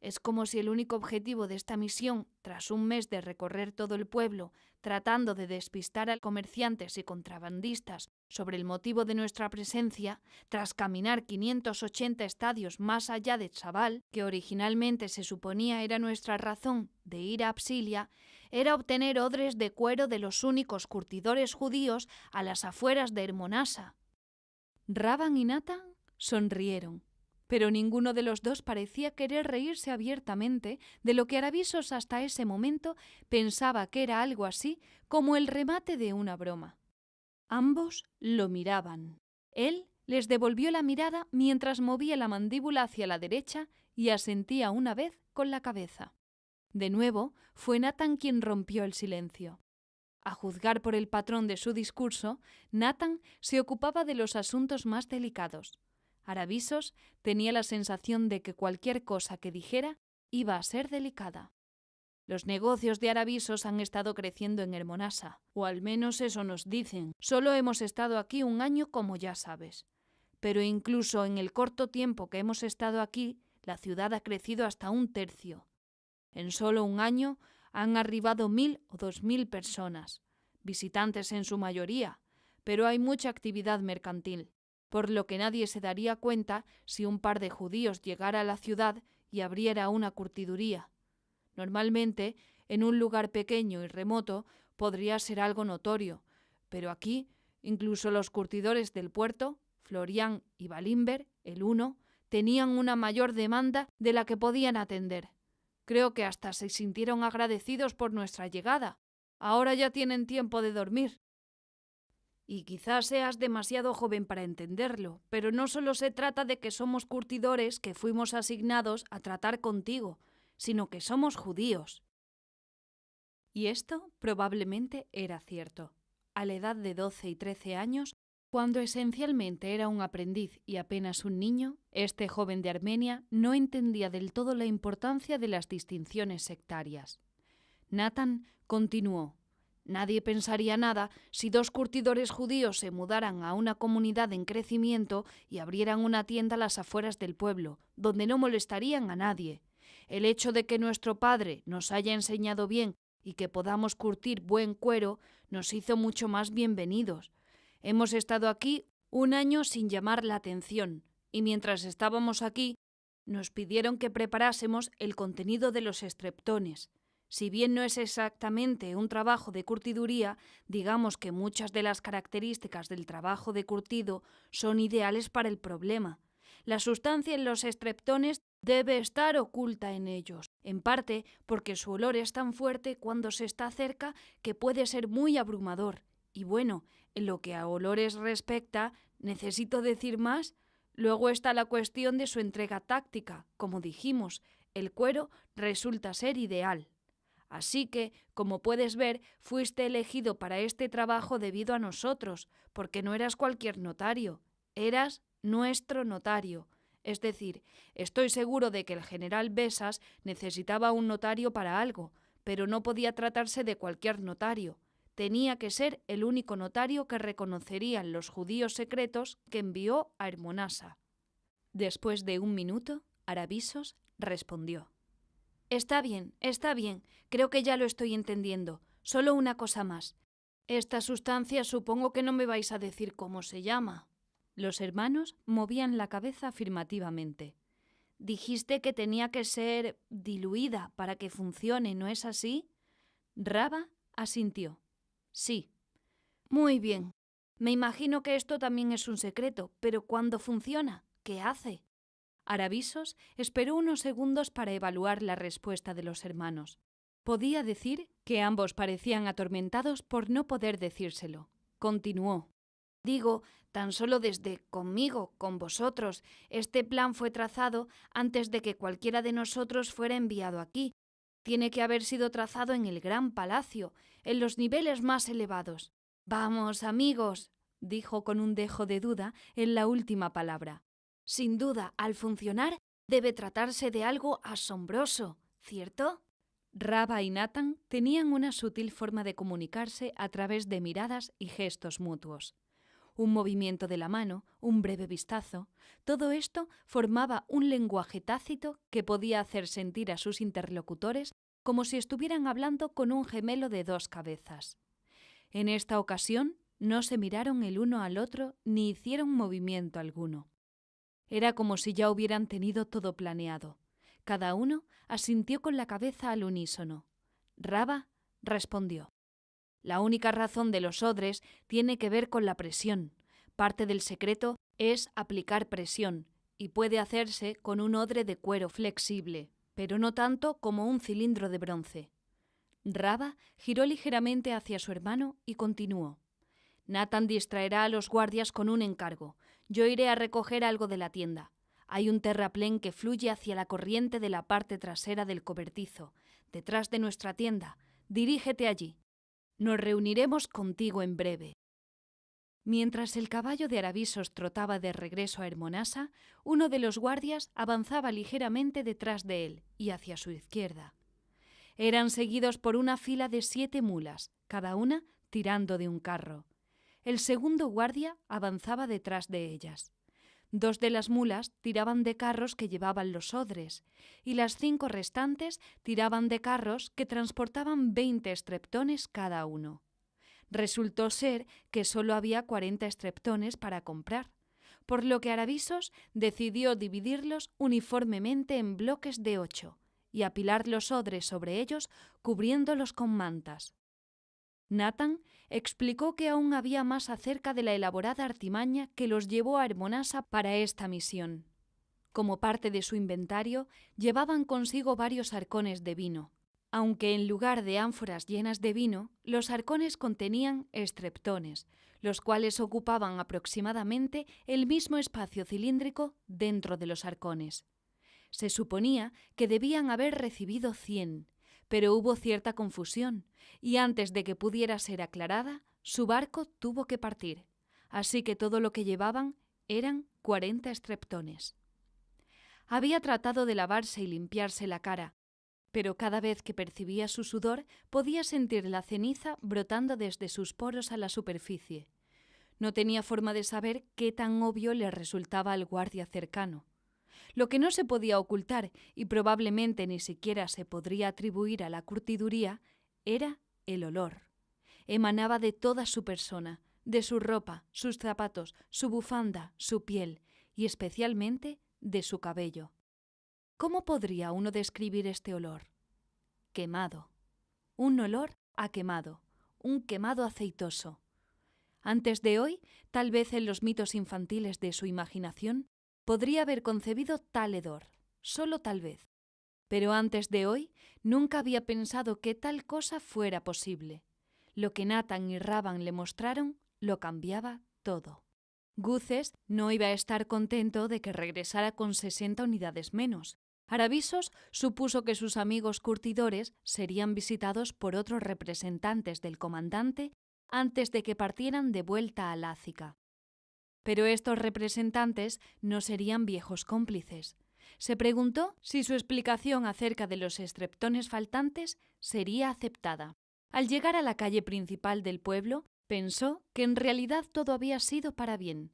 A: Es como si el único objetivo de esta misión, tras un mes de recorrer todo el pueblo, tratando de despistar a comerciantes y contrabandistas sobre el motivo de nuestra presencia, tras caminar 580 estadios más allá de Chabal, que originalmente se suponía era nuestra razón de ir a Psilia, era obtener odres de cuero de los únicos curtidores judíos a las afueras de Hermonasa. Rabban y Natán sonrieron, pero ninguno de los dos parecía querer reírse abiertamente de lo que Aravisos hasta ese momento pensaba que era algo así como el remate de una broma. Ambos lo miraban. Él les devolvió la mirada mientras movía la mandíbula hacia la derecha y asentía una vez con la cabeza. De nuevo, fue Natán quien rompió el silencio. A juzgar por el patrón de su discurso, Natán se ocupaba de los asuntos más delicados. Aravisos tenía la sensación de que cualquier cosa que dijera iba a ser delicada. Los negocios de Aravisos han estado creciendo en Hermonasa, o al menos eso nos dicen. Solo hemos estado aquí un año, como ya sabes. Pero incluso en el corto tiempo que hemos estado aquí, la ciudad ha crecido hasta 1/3. En solo un año han arribado 1.000 o 2.000 personas, visitantes en su mayoría, pero hay mucha actividad mercantil, por lo que nadie se daría cuenta si un par de judíos llegara a la ciudad y abriera una curtiduría. Normalmente, en un lugar pequeño y remoto, podría ser algo notorio, pero aquí, incluso los curtidores del puerto, Florian y Balimber, el uno, tenían una mayor demanda de la que podían atender. Creo que hasta se sintieron agradecidos por nuestra llegada. Ahora ya tienen tiempo de dormir. Y quizás seas demasiado joven para entenderlo, pero no solo se trata de que somos curtidores que fuimos asignados a tratar contigo, sino que somos judíos. Y esto probablemente era cierto. A la edad de 12 y 13 años, cuando esencialmente era un aprendiz y apenas un niño, este joven de Armenia no entendía del todo la importancia de las distinciones sectarias. Natán continuó. Nadie pensaría nada si 2 curtidores judíos se mudaran a una comunidad en crecimiento y abrieran una tienda a las afueras del pueblo, donde no molestarían a nadie. El hecho de que nuestro padre nos haya enseñado bien y que podamos curtir buen cuero nos hizo mucho más bienvenidos. Hemos estado aquí un año sin llamar la atención, y mientras estábamos aquí, nos pidieron que preparásemos el contenido de los estreptones. Si bien no es exactamente un trabajo de curtiduría, digamos que muchas de las características del trabajo de curtido son ideales para el problema. La sustancia en los estreptones debe estar oculta en ellos, en parte porque su olor es tan fuerte cuando se está cerca que puede ser muy abrumador. Y bueno, en lo que a olores respecta, ¿necesito decir más? Luego está la cuestión de su entrega táctica. Como dijimos, el cuero resulta ser ideal. Así que, como puedes ver, fuiste elegido para este trabajo debido a nosotros, porque no eras cualquier notario, eras nuestro notario. Es decir, estoy seguro de que el general Besas necesitaba un notario para algo, pero no podía tratarse de cualquier notario. Tenía que ser el único notario que reconocerían los judíos secretos que envió a Hermonasa. Después de 1 minuto, Aravisos respondió. Está bien, creo que ya lo estoy entendiendo. Solo una cosa más. Esta sustancia supongo que no me vais a decir cómo se llama. Los hermanos movían la cabeza afirmativamente. Dijiste que tenía que ser diluida para que funcione, ¿no es así? Raba asintió. Sí. Muy bien. Me imagino que esto también es un secreto, pero ¿cuándo funciona? ¿Qué hace? Aravisos esperó unos segundos para evaluar la respuesta de los hermanos. Podía decir que ambos parecían atormentados por no poder decírselo. Continuó. Digo, tan solo desde conmigo, con vosotros, este plan fue trazado antes de que cualquiera de nosotros fuera enviado aquí. Tiene que haber sido trazado en el gran palacio, en los niveles más elevados. Vamos, amigos, dijo con un dejo de duda en la última palabra. Sin duda, al funcionar, debe tratarse de algo asombroso, ¿cierto? Rava y Nathan tenían una sutil forma de comunicarse a través de miradas y gestos mutuos. Un movimiento de la mano, un breve vistazo, todo esto formaba un lenguaje tácito que podía hacer sentir a sus interlocutores como si estuvieran hablando con un gemelo de dos cabezas. En esta ocasión no se miraron el uno al otro ni hicieron movimiento alguno. Era como si ya hubieran tenido todo planeado. Cada uno asintió con la cabeza al unísono. Rava respondió. La única razón de los odres tiene que ver con la presión. Parte del secreto es aplicar presión, y puede hacerse con un odre de cuero flexible, pero no tanto como un cilindro de bronce. Rava giró ligeramente hacia su hermano y continuó. Nathan distraerá a los guardias con un encargo. Yo iré a recoger algo de la tienda. Hay un terraplén que fluye hacia la corriente de la parte trasera del cobertizo, detrás de nuestra tienda. Dirígete allí. Nos reuniremos contigo en breve. Mientras el caballo de Aravisos trotaba de regreso a Hermonasa, uno de los guardias avanzaba ligeramente detrás de él y hacia su izquierda. Eran seguidos por una fila de 7 mulas, cada una tirando de un carro. El segundo guardia avanzaba detrás de ellas. 2 de las mulas tiraban de carros que llevaban los odres, y las 5 restantes tiraban de carros que transportaban 20 estreptones cada uno. Resultó ser que solo había 40 estreptones para comprar, por lo que Aravisos decidió dividirlos uniformemente en bloques de 8 y apilar los odres sobre ellos, cubriéndolos con mantas. Nathan explicó que aún había más acerca de la elaborada artimaña que los llevó a Hermonasa para esta misión. Como parte de su inventario, llevaban consigo varios arcones de vino, aunque en lugar de ánforas llenas de vino, los arcones contenían estreptones, los cuales ocupaban aproximadamente el mismo espacio cilíndrico dentro de los arcones. Se suponía que debían haber recibido 100, pero hubo cierta confusión, y antes de que pudiera ser aclarada, su barco tuvo que partir, así que todo lo que llevaban eran 40 estreptones. Había tratado de lavarse y limpiarse la cara, pero cada vez que percibía su sudor podía sentir la ceniza brotando desde sus poros a la superficie. No tenía forma de saber qué tan obvio le resultaba al guardia cercano. Lo que no se podía ocultar, y probablemente ni siquiera se podría atribuir a la curtiduría, era el olor. Emanaba de toda su persona, de su ropa, sus zapatos, su bufanda, su piel, y especialmente de su cabello. ¿Cómo podría uno describir este olor? Quemado. Un olor a quemado, un quemado aceitoso. Antes de hoy, tal vez en los mitos infantiles de su imaginación, podría haber concebido tal hedor, solo tal vez. Pero antes de hoy, nunca había pensado que tal cosa fuera posible. Lo que Nathan y Ravan le mostraron lo cambiaba todo. Guces no iba a estar contento de que regresara con 60 unidades menos. Aravisos supuso que sus amigos curtidores serían visitados por otros representantes del comandante antes de que partieran de vuelta a Lácica. Pero estos representantes no serían viejos cómplices. Se preguntó si su explicación acerca de los estreptones faltantes sería aceptada. Al llegar a la calle principal del pueblo, pensó que en realidad todo había sido para bien.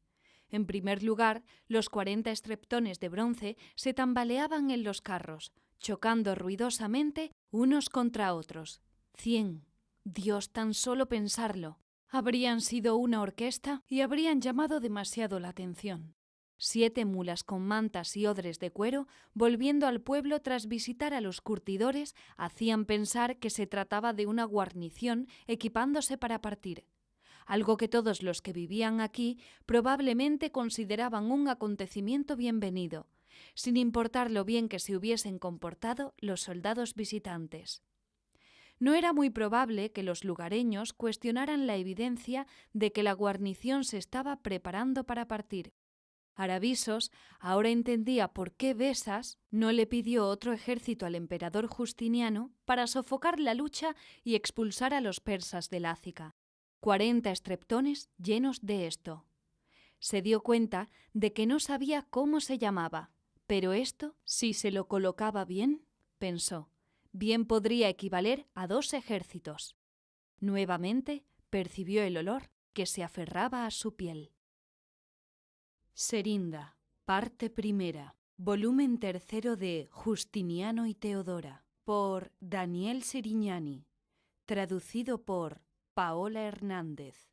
A: En primer lugar, los 40 estreptones de bronce se tambaleaban en los carros, chocando ruidosamente unos contra otros. 100. Dios, tan solo pensarlo. Habrían sido una orquesta y habrían llamado demasiado la atención. 7 mulas con mantas y odres de cuero, volviendo al pueblo tras visitar a los curtidores, hacían pensar que se trataba de una guarnición equipándose para partir. Algo que todos los que vivían aquí probablemente consideraban un acontecimiento bienvenido, sin importar lo bien que se hubiesen comportado los soldados visitantes. No era muy probable que los lugareños cuestionaran la evidencia de que la guarnición se estaba preparando para partir. Aravisos ahora entendía por qué Besas no le pidió otro ejército al emperador Justiniano para sofocar la lucha y expulsar a los persas de Lácica. 40 estreptones llenos de esto. Se dio cuenta de que no sabía cómo se llamaba, pero esto, si se lo colocaba bien, pensó, bien podría equivaler a 2 ejércitos. Nuevamente percibió el olor que se aferraba a su piel. Serinda, parte primera, volumen 3 de Justiniano y Teodora, por Daniel Sirignani, traducido por Paola Hernández,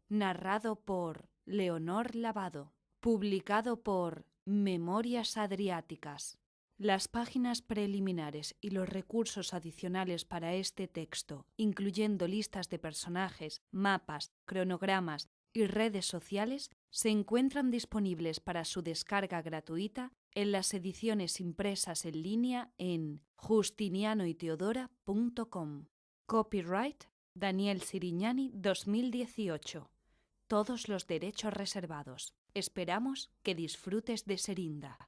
A: narrado por Leonor Lavado, publicado por Memorias Adriáticas. Las páginas preliminares y los recursos adicionales para este texto, incluyendo listas de personajes, mapas, cronogramas y redes sociales, se encuentran disponibles para su descarga gratuita en las ediciones impresas en línea en justinianoyteodora.com. Copyright Daniel Sirignani 2018. Todos los derechos reservados. Esperamos que disfrutes de Serinda.